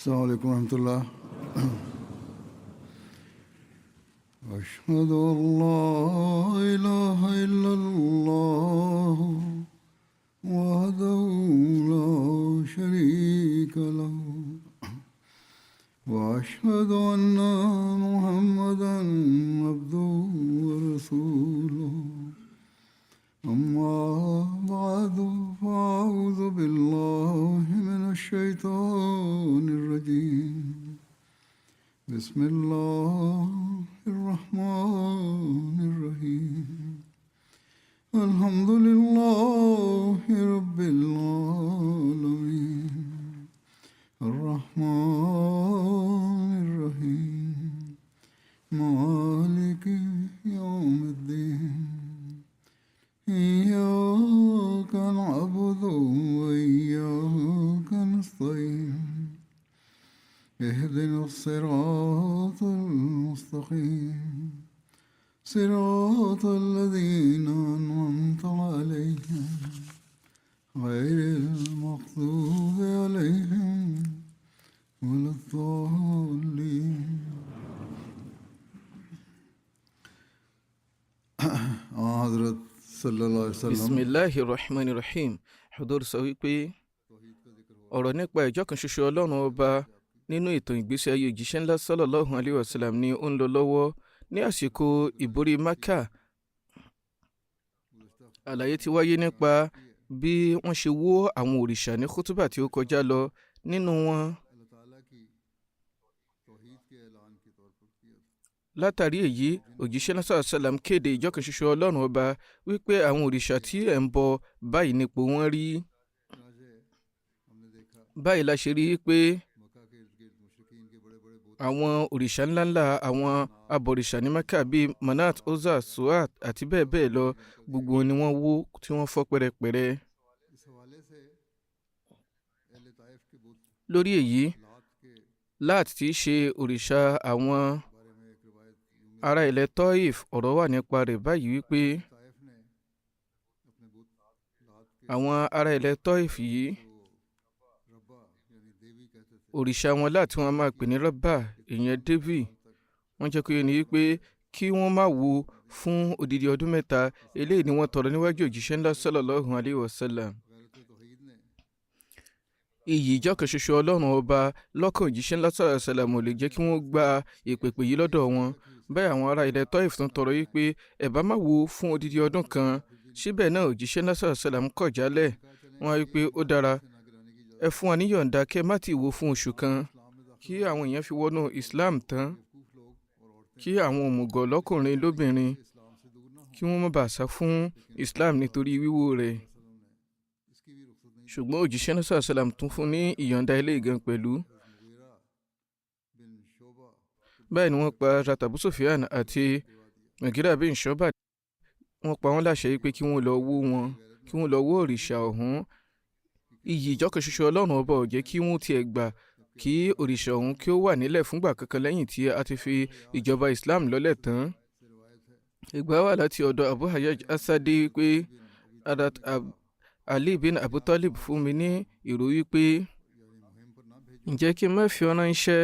السلام عليكم ورحمة الله. أشهد أن لا إله إلا الله وحده لا شريك له وأشهد أن محمدا عبده ورسوله أما بعد فأعوذ بالله من الشيطان الرجيم بسم الله الرحمن الرحيم الحمد لله رب العالمين الرحمن الرحيم مالك يوم الدين إياك نعبد وإياك نستعين اهدنا الصراط المستقيم صراط الذين أنعمت عليهم غير المغضوب عليهم ولا الضالين. حضرت صلی اللہ علیہ وسلم. bisimilahi rahman rahim. Hudur sọ wípé ọ̀rọ̀ nípa ìjọ kan ṣoṣo ọlọ́run ọba nínú ètò ìgbésí ayé òjíṣẹ́ ńlá sallallahu alayhi wa sallam ni ó ń lọ lọ́wọ́ ní àsìkò ìborí Mákà. Àlàyé ti wáyé nípa bí wọ́n ṣe wó àwọn òrìṣà ní kútúbà tí ó kọjá lọ. Nínú wọn, látàrí èyí, òjíṣẹ́ ńlá sallallahu alayhi wa sallam kéde ìjọ kan ṣoṣo ọlọ́run ọba wípé àwọn òrìṣà tí ẹ̀ ń bọ báyìí nípò wọn rí. Báyìí la ṣe rí pé àwọn òrìṣà ńláńlá àwọn abọ̀rìṣà ní Mákà bíi Manat, Uzza, Suat àti bẹ́ẹ̀ bẹ́ẹ̀ lọ, gbogbo ni wọ́n wó tí wọ́n fọ́ pẹ́rẹpẹ̀rẹ. Lórí èyí, Lat tí í ṣe òrìṣà àwọn ará ilẹ̀ Taif, ọ̀rọ̀ wà nípa rẹ̀ báyìí wípé àwọn ará ilẹ̀ Taif yìí, òrìṣà wọn láti wọn máa pè ní Rabba, ìyẹn Devi. Wọ́n jẹ́ kó yé ni wípé kí wọ́n má wo fún odidi ọdún mẹ́ta. Eléyìí ni wọ́n tọrọ níwájú òjíṣẹ́ ńlá sallallahu alayhi wa sallam. Iyì ìjọ kan ṣoṣo ọlọ́run ọba lọ́kàn òjíṣẹ́ ńlá sallallahu alayhi wa sallam ò lè jẹ́ kí wọ́n gba ìpèpè yìí lọ́dọ̀ wọn. Bẹ́ẹ̀ àwọn ará ilẹ̀ Taif tún tọrọ yìí pé ẹ bá má wo fún odidi ọdún kan. Síbẹ̀ náà òjíṣẹ́ ńlá sallallahu alayhi wa sallam kọ̀ jálẹ̀. Wọ́n á wí pé ó dára, ẹ fún wa níyọ̀ǹda kẹ́ má ti wo fún oṣù kan kí àwọn èèyàn fi wọnú Islam tán, kí àwọn òmùgọ̀ lọ́kùnrin lóbìnrin kí wọ́n má bàa sá fún Islam nítorí wíwó rẹ̀. Ṣùgbọ́n òjíṣẹ́ náà sallallahu alaihi wasallam tún fún ní ìyọ̀ǹda ilé ìgan pẹ̀lú. Báyìí ni wọ́n pa Abu Sufyan àti Mughira bin Shu'ba. Wọ́n pa wọ́n láṣẹ pé kí wọ́n lọ wó òrìṣà ọ̀hún. Iyì ìjọ kan ṣoṣo ọlọ́run ọba ò jẹ́ kí wọ́n tiẹ̀ gbà kí òrìṣà ọ̀hún kí ó wà nílẹ̀ fúngbà kankan lẹ́yìn tí a ti fi ìjọba Islam lọ́lẹ̀ tán. Ìgbà wà láti ọ̀dọ̀ Abu Hayyaj Asadi pé Hadat Ali bin Abu Talib fún mi ní ìró wípé ǹjẹ́ kí n má fi ọ̀nà iṣẹ́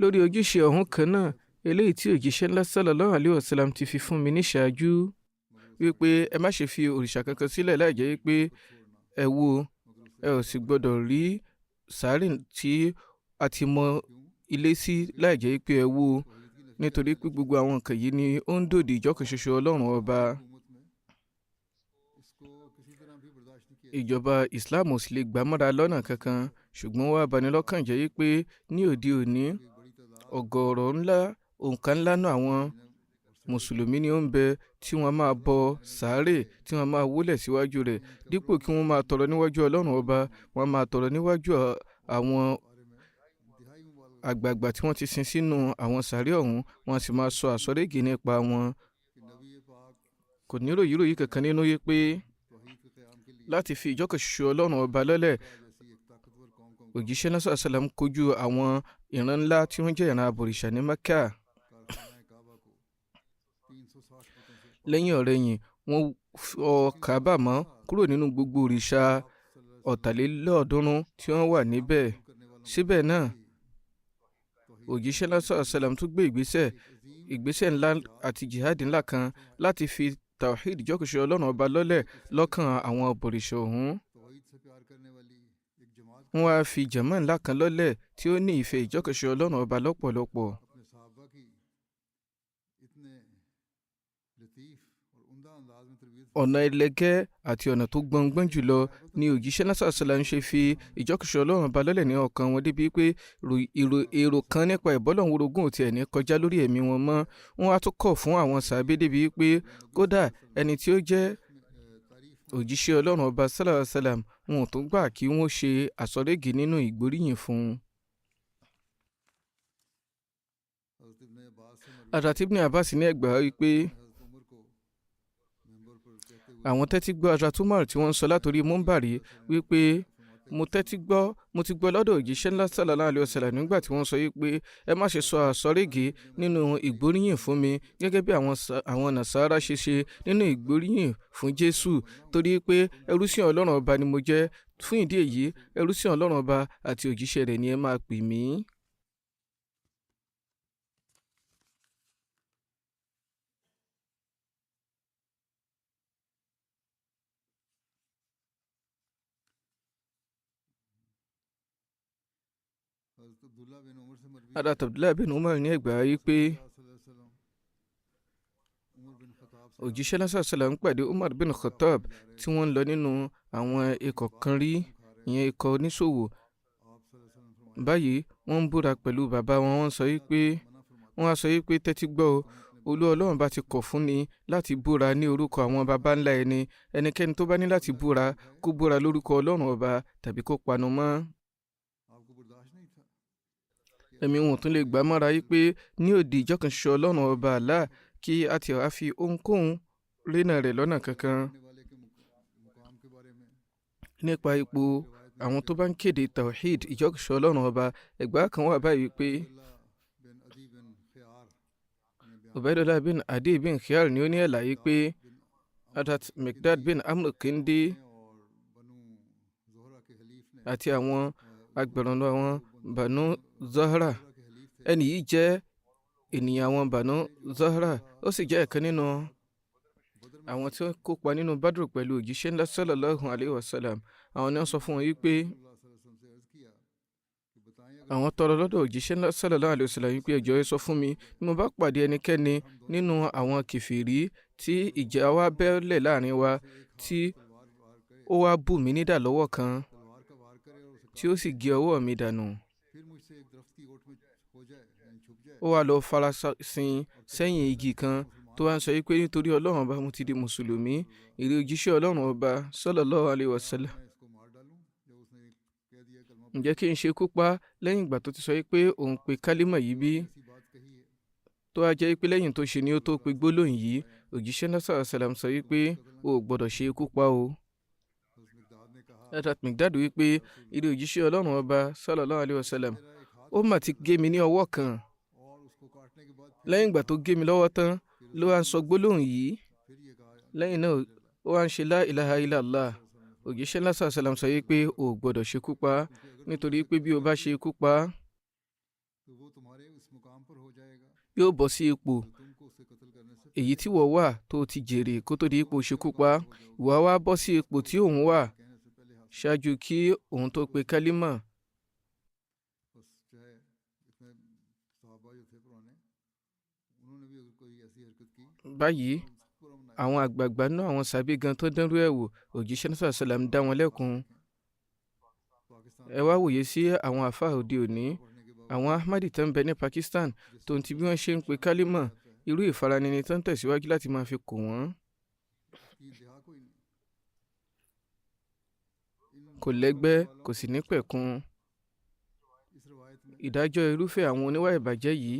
lórí ojúṣe ọ̀hún kan náà eléyìí tí òjíṣẹ́ ńlá sallallahu alayhi wa sallam ti fi fún mi ní ṣáájú, wípé ẹ má ṣe fi òrìṣà kankan sílẹ̀ láì jẹ́ pé ẹ wo, ẹ ò sì gbọdọ̀ rí sàárè tí a ti mọ ilé sí láì jẹ́ pé ẹ wó, nítorí pé gbogbo àwọn nǹkan yìí ni ó ń dòdì ìjọ kan ṣoṣo ọlọ́run ọba. Ìjọba Islam ò sì lè gbà mọ́ra lọ́nà kankan, ṣùgbọ́n wá bani lọ́kàn jẹ́ pé ní òde òní ọ̀gọ̀ọ̀rọ̀ òǹkà ńlá náà àwọn mùsùlùmí ni ó ń bẹ tí wọ́n máa bọ sàárè, tí wọ́n máa wólẹ̀ síwájú rẹ̀. Dípò kí wọ́n máa tọrọ níwájú ọlọ́run ọba, wọ́n máa tọrọ níwájú àwọn àgbààgbà tí wọ́n ti sin sínú àwọn sàárè ọ̀hún. Wọ́n sì máa sọ àsọ̀régè nípa wọn. Kò ní ròyìnròyìn kankan nínú yé pé láti fi ìjọ kan ṣoṣo ọlọ́run ọba lọ́lẹ̀, òjíṣẹ́ náà sallallahu alaihi wasallam kojú àwọn ìran ńlá tí wọ́n jẹ́ ìran abọ̀rìṣà ní Mákà. Lẹ́yìn ọ̀rẹ̀yìn, wọ́n fọ Káàbà mọ́ kúrò nínú gbogbo òrìṣà 300 tí wọ́n wà níbẹ̀. Síbẹ̀ náà, òjíṣẹ́ lásán sàlám tún gbé ìgbésẹ̀ ńlá àti jihad ńlá kan láti fi tawhid ìjọ́kìṣẹ́ ọlọ́run ọba lọ́lẹ̀ lọ́kàn àwọn òbòrìṣà ọ̀hún. wọ́n á fi jàmá ńlá kan lọ́lẹ̀ tí ó ní ìfẹ́ ìjọ́kìṣẹ́ ọlọ́run ọba lọ́pọ̀lọpọ̀. ọ̀nà ẹlẹgẹ́ àti ọ̀nà tó gbọ̀ngbọ́n jùlọ ni òjíṣẹ́ lásán sàlám ṣe fi ìjọ́kìṣẹ́ ọlọ́run ọba lọ́lẹ̀ ní ọkàn wọn débi pé èrò kan nípa ìbọ́lọ́hun ò tiẹ̀ ní kọjá lórí ẹ̀mí wọn mọ́. wọ́n á tún kọ̀ fún àwọn sàábé débi pé kódà ẹni tí ó jẹ́ òjíṣẹ́ ọlọ́run ọba sàlám wọn ò tún gbà kí wọ́n ṣe àsọ̀régì nínú ìgbóríyìn fún un. Hazrat Ibn Abbas ní ẹgbàá wípé àwọn tẹ́tí gbọ́ Hazrat Umar tí wọ́n ń sọ látòrí múmbàrí wípé mo ti gbọ́ lọ́dọ̀ òjíṣẹ́ ńlá sallallahu alaihi wasallam nígbà tí wọ́n sọ wípé ẹ má ṣe sọ àsọ̀régì nínú ìgbóríyìn fún mi gẹ́gẹ́ bí àwọn nàṣàrà ṣe ṣe nínú ìgbóríyìn fún Jésù, torí pé ẹrúsìn ọlọ́run ọba ni mo jẹ́. fún ìdí èyí ẹrúsìn ọlọ́run ọba àti òjíṣẹ́ rẹ̀ ni ẹ máa pè mí. Hazrat Abdullah bin Umar ní ẹgbàá yìí pé òjíṣẹ́ lásán sàlám ń pàdé Umar bin Khattab tí wọ́n ń lọ nínú àwọn ikọ̀ kan rí, ìyẹn ikọ̀ oníṣòwò. báyìí wọ́n ń búra pẹ̀lú bàbá wọn. wọ́n á sọ wípé tẹ́tí gbọ́ o, olú ọlọ́run bá ti kọ̀ fún ni láti búra ní orúkọ àwọn baba ńlá ẹnikẹ́ni tó bá ní láti búra kó búra lórúkọ ọlọ́run ọba tàbí kó panu mọ́. ẹ̀mí wọn tún lè gbà mọ́ra yí pé ní òdì ìjọkànṣoṣo ọlọ́run ọba Allah kí a ti wá fi ohunkóhun rénà rẹ̀ lọ́nà kankan. nípa ipò àwọn tó bá ń kéde tawhid ìjọkànṣoṣo ọlọ́run ọba, ẹgbàá kan wà báyìí pé Ubaydullah bin Adi bin Khiyar ni ó ní ẹ̀láyé pé Hazrat Miqdad bin Amr Kindi àti àwọn agbẹ̀rànlọ́ àwọn Banu Zahra, ẹni yìí jẹ́ ènìyàn àwọn Banu Zahra, ó sì jẹ́ ẹ̀kan nínú àwọn tí wọ́n kópa nínú Badr pẹ̀lú òjíṣẹ́ ńlá sallallahu alaihi wasallam. àwọn ni wọ́n sọ fún wọn yìí pé àwọn tọrọ lọ́dọ̀ òjíṣẹ́ ńlá sallallahu alaihi wasallam yìí pé ẹ jọ̀ọ́ ẹ sọ fún mi bí mo bá pàdé ẹnikẹ́ni nínú àwọn kèfèrí tí ìjà wa bẹ́lẹ̀ láàrin wa tí ó wá bù mí nídà lọ́wọ́ kan tí ó sì gé ọwọ́ mi dànù, ó wá lọ farasin sẹ́yìn igi kan tó wá ń sọ wípé nítorí ọlọ́run ọba mo ti di mùsùlùmí, ìrẹ òjíṣẹ́ ọlọ́run ọba sallallahu alaihi wasallam, ǹjẹ́ kí n ṣe kú pa lẹ́yìn ìgbà tó ti sọ wípé òun pe kálímà yìí bí? tó wá jẹ́ wípé lẹ́yìn tó ṣe ni ó tó pe gbólóhùn yìí. òjíṣẹ́ náà sallallahu alaihi wasallam sọ wípé o ò gbọ́dọ̀ ṣe ikú pa o. Hazrat Miqdad wípé ìrẹ òjíṣẹ́ ọlọ́run ọba sallallahu alaihi wasallam, ó mà ti gé mi ní ọwọ́ kan. lẹ́yìn ìgbà tó gé mi lọ́wọ́ tán ló wá ń sọ gbólóhùn yìí. lẹ́yìn náà ó wá ń ṣe la ilaha illallah. òjíṣẹ́ náà sallallahu alaihi wasallam sọ wípé o ò gbọ́dọ̀ ṣekú pa nítorí pé bí o bá ṣe ikú pa yóò bọ́ sí ipò èyí tí wọ́n wà tó ti jèrè kó tó di ipò ṣekú pa. ìwà wa bọ́ sí ipò tí òun wà ṣáájú kí òun tó pe kálímà. báyìí àwọn àgbààgbà náà àwọn sàbí gan tó dánrú ẹ̀ wò, òjíṣẹ́ náà sallallahu alaihi wasallam dá wọn lẹ́kun. ẹ wá wòye sí àwọn àfáà òde òní, àwọn Ahmadi tó ń bẹ ní Pakistan tó ń ti bí wọ́n ṣe ń pe kálímà, irú ìfaranini tó ń tẹ̀síwájú láti máa fi kò wọ́n kò lẹ́gbẹ́ kò sì ní pẹ̀kun. ìdájọ́ irúfẹ́ àwọn oníwà ìbàjẹ́ yìí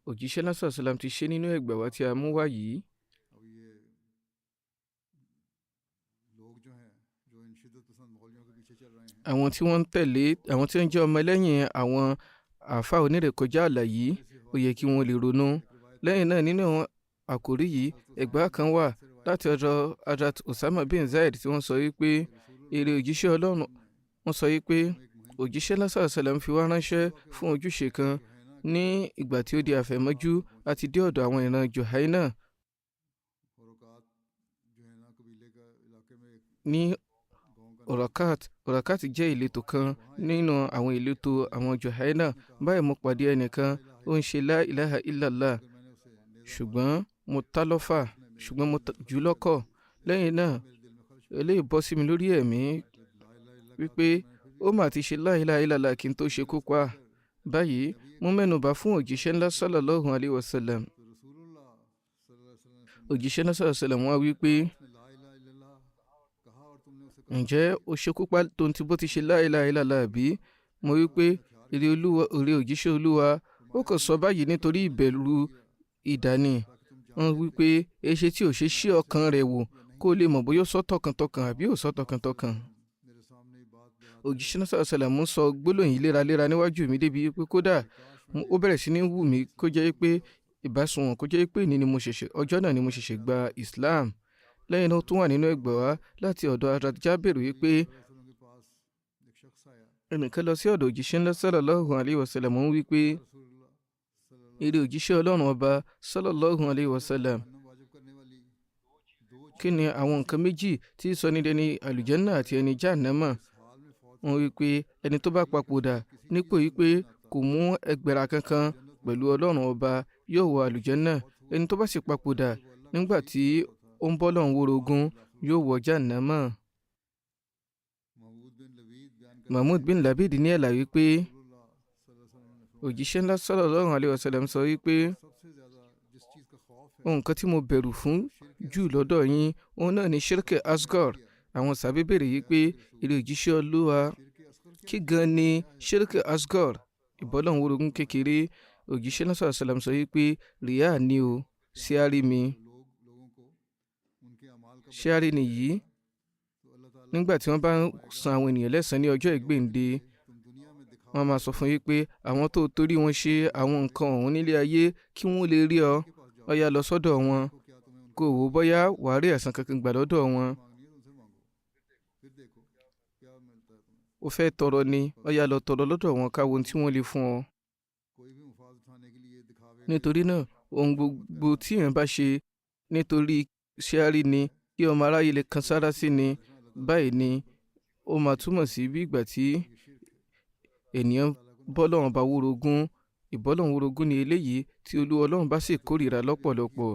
òjíṣẹ́ náà sallallahu alaihi wasallam ti ṣe nínú ẹgbàá wa tí a mú wá yìí. àwọn tí wọ́n ń tẹ̀lé, àwọn tí wọ́n jẹ́ ọmọ lẹ́yìn àwọn àáfàá onírèkọjá àlà yìí ó yẹ kí wọ́n lè ronú. lẹ́yìn náà nínú àkòrí yìí ẹgbàá kan wà láti ọ̀dọ̀ Hazrat Usama bin Zaid tí wọ́n sọ wípé èrè òjíṣẹ́ ọlọ́run, wọ́n sọ wípé òjíṣẹ́ sallallahu alaihi wasallam fi wá ránṣẹ́ fún ojúṣe kan ní ìgbà tí ó di àfẹ̀mọ́jú a ti dé ọ̀dọ̀ àwọn ìran Juhaina ní Orakat jẹ́ ìletò kan nínú àwọn ìletò àwọn Juhaina. Báyìí mo pàdé ẹnìkan ó ń ṣe la ilaha illallah ṣùgbọ́n mo jù lọ́kọ̀. Lẹ́yìn náà eléyìí bọ́ sí mi lórí ẹ̀mí wípé ó mà ti ṣe la ilaha illallah kí n tó ṣe kú pa. Báyìí mo mẹ́nubà fún òjíṣẹ́ ńlá sallallahu alayhi wa sallam. Òjíṣẹ́ ńlá sallallahu alayhi wa sallam wá wípé ǹjẹ́ ó ṣekú pa tó ń ti bó ti ṣe la ilaha illallah bí? Mo wípé èrè òjíṣẹ́ Olúwa ó kàn sọ báyìí nítorí ìbẹ̀rù ìdání. Wọ́n wípé èṣe tí ò ṣe ṣí ọkàn rẹ̀ wò kó lè mọ̀ bóyá ó sọ tọkàntọkàn àbí ò sọ tọkàntọkàn. Òjíṣẹ́ náà sallallahu alaihi wasallam sọ gbólóhùn yìí léraléra níwájú mi débi pé kódà ó bẹ̀rẹ̀ sí ní wù mí kó jẹ́ pé ìbásùnwọ̀n kó jẹ́ pé ọjọ́ náà ni mo ṣẹ̀ṣẹ̀ gba Islam. Lẹ́yìn náà ó tún wà nínú ẹgbẹ́ wa láti ọ̀dọ̀ Hazrat Jabir wípé ẹnìkan lọ sí ọ̀dọ̀ òjíṣẹ́ ńlá sallallahu alaihi wasallam ń wípé èrè òjíṣẹ́ Ọlọ́run ọba sallallahu alaihi wasallam, kí ni àwọn nǹkan méjì tí sọ ní dẹni àlùjánnà àti ẹni jahannama? Wọ́n wí pé ẹni tó bá papòdà nípò yìí pé kò mú ẹgbẹ̀rà kankan pẹ̀lú Ọlọ́run ọba yóò wọ àlùjánnà. Ẹni tó bá sì papòdà nígbà tí ó ń bọ́ lọ́hùn wórogún yóò wọ jahannama. Mahmud bin Labid ní àlàyé pé òjíṣẹ́ ńlá sallallahu alaihi wasallam sọ wípé ohun kan tí mo bẹ̀rù fún jù lọ́dọ̀ yín òun náà ni shirk asghar. Àwọn sàbí bèrè yìí pé èrè òjíṣẹ́ Olúwa kí gan ni shirk asghar, ìbọ́lọ́hun wórogún kékeré? Òjíṣẹ́ ńlá sallallahu alaihi wasallam sọ wípé rìyà ni o, síárì mi. Síárì ni yìí nígbà tí wọ́n bá ń san àwọn ènìyàn lẹ́san ní ọjọ́ ìgbéǹde wọ́n máa sọ fún yín pé àwọn tó torí wọn ṣe àwọn nǹkan ọ̀hún nílé ayé kí wọ́n lè rí ọ, ó yá lọ sọ́dọ̀ wọn kó wò bóyá wàá rí ẹ̀san kankan gbà lọ́dọ̀ wọn. ó fẹ́ tọrọ ni, ó yá lọ tọrọ lọ́dọ̀ wọn káwo tí wọ́n lè fún ọ. Nítorí náà ohun gbogbo tí èèyàn bá ṣe nítorí ṣíárì ni kí ọmọ aráyé lè kan sára sí ni, báyìí ni ó máa túmọ̀ sí bí ìgbà tí ènìyàn bọ́lọ́run bá wórogún. Ìbọ́lọ́run wórogún ni eléyìí tí Olúwa Ọlọ́run bá sì kórìíra lọ́pọ̀lọpọ̀.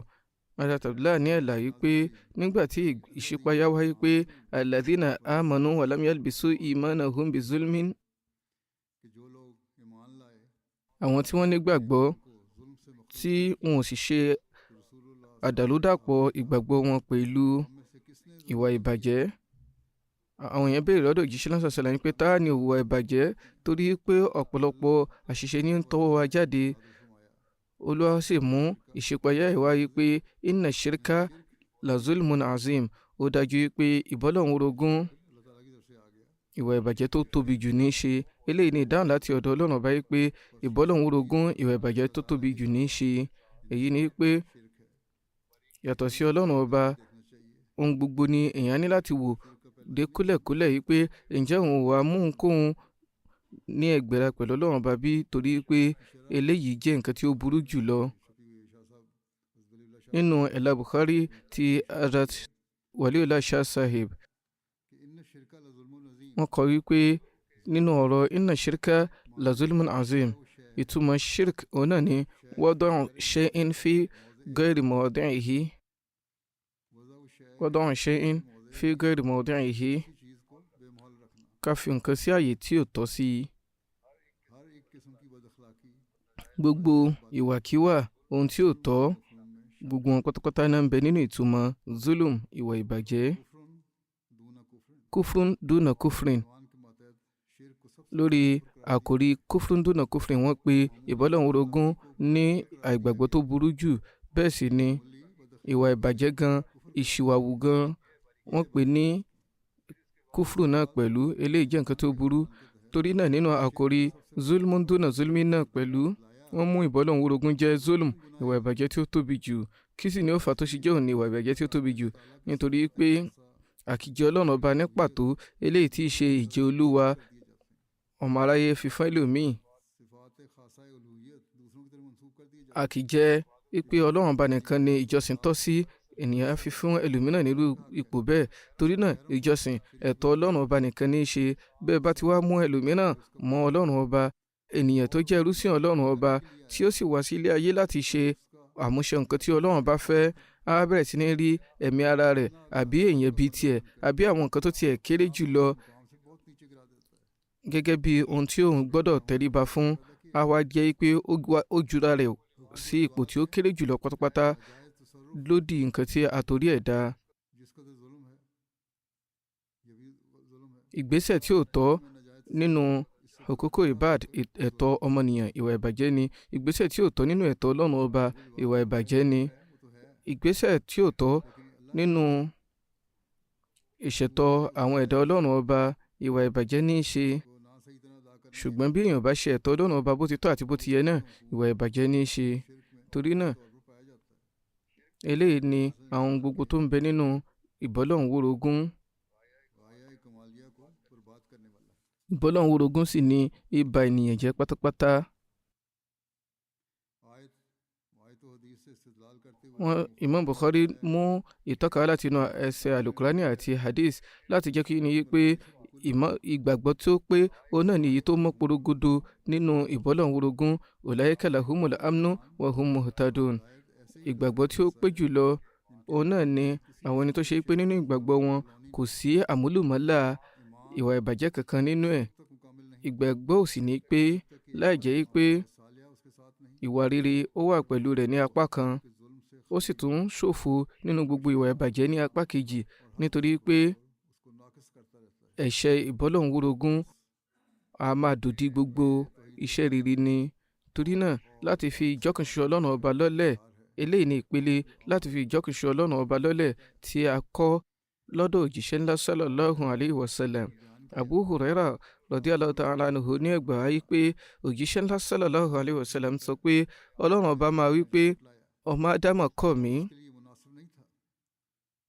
Hazrat Abdullah ní àlàyé pé nígbà tí ìṣípayá wáyé pé alladhina amanu wa lam yalbisu imanahum bizulmin, àwọn tí wọ́n nígbàgbọ́ tí wọn ò sì ṣe àdàlúdàpọ̀ ìgbàgbọ́ wọn pẹ̀lú ìwà ìbàjẹ́. Àwọn èèyàn béèrè lọ́dọ̀ òjíṣẹ́ náà sallallahu alaihi wasallam pé ta ni ó hùwà ìbàjẹ́, torí pé ọ̀pọ̀lọpọ̀ àṣìṣe ní ń tọwọ́ wa jáde. Olúwa sì mú ìṣípayá ìwáyé pé inna shirka la zulmun azim, ó dájú pé ìbọ́lọ́hun wórogún ìwà ìbàjẹ́ tó tóbi jù ní í ṣe. Eléyìí ni ìdáhùn láti ọ̀dọ̀ Ọlọ́run ọba yìí pé ìbọ́lọ́hun wórogún ìwà ìbàjẹ́ tó tóbi jù ní í ṣe. Èyí ni pé yàtọ̀ sí Ọlọ́run ọba ohun gbogbo ni èèyàn ní láti wò dé kúlẹ̀kúlẹ̀ yìí pé ǹjẹ́ òun wà mú ohunkóhun ní ẹgbẹ̀rà pẹ̀lú Ọlọ́run ọba bí, torí pé eléyìí jẹ́ nǹkan tí ó burú jù lọ. Nínú ẹ̀là Bukhari ti Hazrat Waliullah Shah Sahib wọ́n kọ wípé nínú ọ̀rọ̀ inna shirka la zulmun azim, ìtumọ̀ shirk òun náà ni wada'u shay'in fi ghayri mawdi'ihi, wada'u shay'in fi ghayri mawdi'ihi, ká fi nǹkan sí àyè tí ò tọ́ sí. Gbogbo ìwàkíwà ohun tí ò tọ́ gbogbo wọn pátápátá náà ń bẹ nínú ìtumọ̀ zulum, ìwà ìbàjẹ́. Kufrun duna kufrin, lórí àkòrí kufrun duna kufrin wọ́n pe ìbọ́lọ́hun wórogún ní àìgbàgbọ́ tó burú jù. Bẹ́ẹ̀ sì ni ìwà ìbàjẹ́ gan, ìṣìwàwù gan, wọ́n pè ní kúfùrù náà pẹ̀lú. Eléyìí jẹ́ nǹkan tó burú. Torí náà nínú àkòrí zulmun duna zulmi náà pẹ̀lú wọ́n mú ìbọ́lọ́hun wórogún jẹ́ zulm, ìwà ìbàjẹ́ tí ó tóbi jù. Kí sì ni ó fà tó ṣe jẹ́ òun ní ìwà ìbàjẹ́ tí ó tóbi jù? Nítorí pé àkìjẹ́ Ọlọ́run ọba ní pàtó, eléyìí tí í ṣe ìjẹ́ Olúwa, ọmọ aráyé fi fún ẹlòmíì. a kì í jẹ́ pé ọlọ́run ọba nìkan ni ìjọsìn tọ́ sí, ènìyàn á fi fún ẹlòmíràn nírú ipò bẹ́ẹ̀. Torí náà ìjọsìn ẹ̀tọ́ ọlọ́run ọba nìkan ní í ṣe. Bẹ́ẹ̀ bá ti wá mú ẹlòmíràn mọ́ ọlọ́run ọba, ènìyàn tó jẹ́ ẹrúsìn ọlọ́run ọba tí ó sì wá sí ilé ayé láti ṣe àmúṣe nǹkan tí ọlọ́run bá fẹ́, á bẹ̀rẹ̀ sí ní rí ẹ̀mí ara rẹ̀ àbí èèyàn bíi tiẹ̀ àbí àwọn nǹkan tó tiẹ̀ kéré jù lọ gẹ́gẹ́ bí ohun tí òun gbọ́dọ̀ tẹríba fún. Á wá jẹ́ pé ó jura rẹ̀ sí ipò tí ó kéré jù lọ pátápátá lódì nǹkan tí a torí ẹ̀ dá. Ìgbésẹ̀ tí ò tọ́ nínú huququ ibad, ẹ̀tọ́ ọmọnìyàn, ìwà ìbàjẹ́ ni. Ìgbésẹ̀ tí ò tọ́ nínú ẹ̀tọ́ ọlọ́run ọba, ìwà ìbàjẹ́ ni. Ìgbésẹ̀ tí ò tọ́ nínú ìṣẹ̀tọ́ àwọn ẹ̀dá ọlọ́run ọba, ìwà ìbàjẹ́ ní í ṣe. Ṣùgbọ́n bí èèyàn bá ṣe ẹ̀tọ́ ọlọ́run ọba bó ti tọ́ àti bó ti yẹ náà, ìwà ìbàjẹ́ ní í ṣe. Torí náà eléyìí ni àwọn gbogbo tó ń bẹ nínú ìbọ́lọ́hun wórogún. Ìbọ́lọ́hun wórogún sì ni ìba ènìyàn jẹ́ pátápátá. Imam Bukhari mú ìtọ́ka láti inú ẹsẹ̀ alukurani àti hadith láti jẹ́ kí ni pé ìgbàgbọ́ tí ó pé òun náà ni èyí tó mọ́ porogodo nínú ìbọ́lọ́hun wórogún. Ulaika lahumul amnu wa hum muhtadun. Ìgbàgbọ́ tí ó pé jùlọ òun náà ni àwọn ẹni tó ṣe pé nínú ìgbàgbọ́ wọn kò sí àmúlùmọ́là ìwà ìbàjẹ́ kankan nínú ẹ̀. Ìgbàgbọ́ ò sì ní pé láì jẹ́ pé ìwà rere ó wà pẹ̀lú rẹ̀ ní apá kan, ó sì tún ṣòfò nínú gbogbo ìwà ìbàjẹ́ ní apá kejì, nítorí pé ẹ̀ṣẹ̀ ìbọ́lọ́hun wórogún a máa dòdì gbogbo iṣẹ́ rere ni. Torí náà láti fi ìjọkànṣe ọlọ́run ọba lọ́lẹ̀, eléyìí ni ìpele láti fi ìjọkànṣe ọlọ́run ọba lọ́lẹ̀ tí a kọ́ lọ́dọ̀ òjíṣẹ́ ńlá sallallahu alayhi wa sallam. Abu Huraira radiyallahu ta'ala anhu ní ẹgbàá wáyé pé òjíṣẹ́ ńlá sallallahu alayhi wa sallam sọ pé ọlọ́run ọba máa wí pé ọmọ ádámà kọ̀ mí,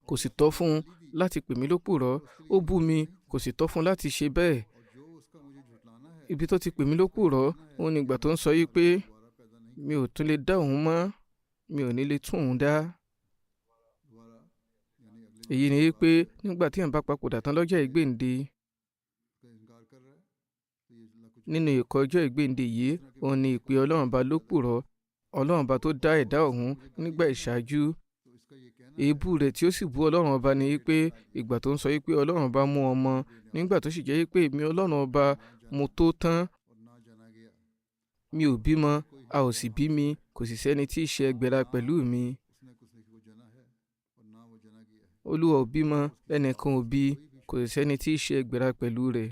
kò sì tọ́ fún un láti pè mí lópùrọ́. Ó bú mi, kò sì tọ́ fún un láti ṣe bẹ́ẹ̀. Ibi tó ti pè mí lópùrọ́ òun ni ìgbà tó ń sọ yìí pé mi ò tún lè dá òun mọ́, mi ò ní lè tún òun dá. Èyí ni pé nígbà tí èèyàn bá papòdà tán lọ́jọ́ ìgbéǹde, nínú ìkọ̀ ọjọ́ ìgbéǹde yìí òun ni ìpè ọlọ́run ọba lópùrọ́, ọlọ́run ọba tó dá ẹ̀dá ọ̀hún nígbà ìṣáájú. Èébú rẹ̀ tí ó sì bú ọlọ́run ọba ni pé ìgbà tó ń sọ pé ọlọ́run ọba mú ọmọ, nígbà tó sì jẹ́ pé èmi ọlọ́run ọba mo tó tán, mi ò bímọ, a ò sì bí mi, kò sì sẹ́ni tí í ṣe ẹgbẹ̀ra pẹ̀lú mi. Olúwa ò bímọ, ẹnìkan ò bí, kò sì sẹ́ni tí í ṣe ẹgbẹ̀ra pẹ̀lú rẹ̀.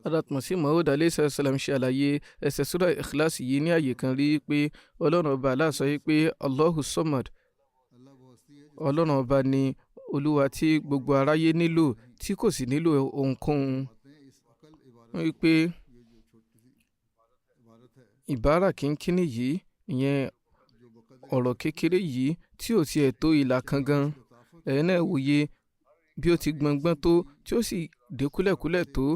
Hazrat Masih Maud alayhi salam ṣe àlàyé ẹsẹ̀ súrà Ikhlas yìí ní àyè kan rí pé ọlọ́run ọba Allah sọ pé Allahu Samad, ọlọ́run ọba ni olúwa tí gbogbo aráyé nílò, tí kò sì nílò ohunkóhun. Wọ́n wí pé ìbára kínkínní yìí, ìyẹn ọ̀rọ̀ kékeré yìí tí ò tiẹ̀ tó ìlà kan gan, ẹ̀yin náà wòye bí ó ti gbọ̀ngbọ́n tó, tí ó sì dé kúlẹ̀kúlẹ̀ tó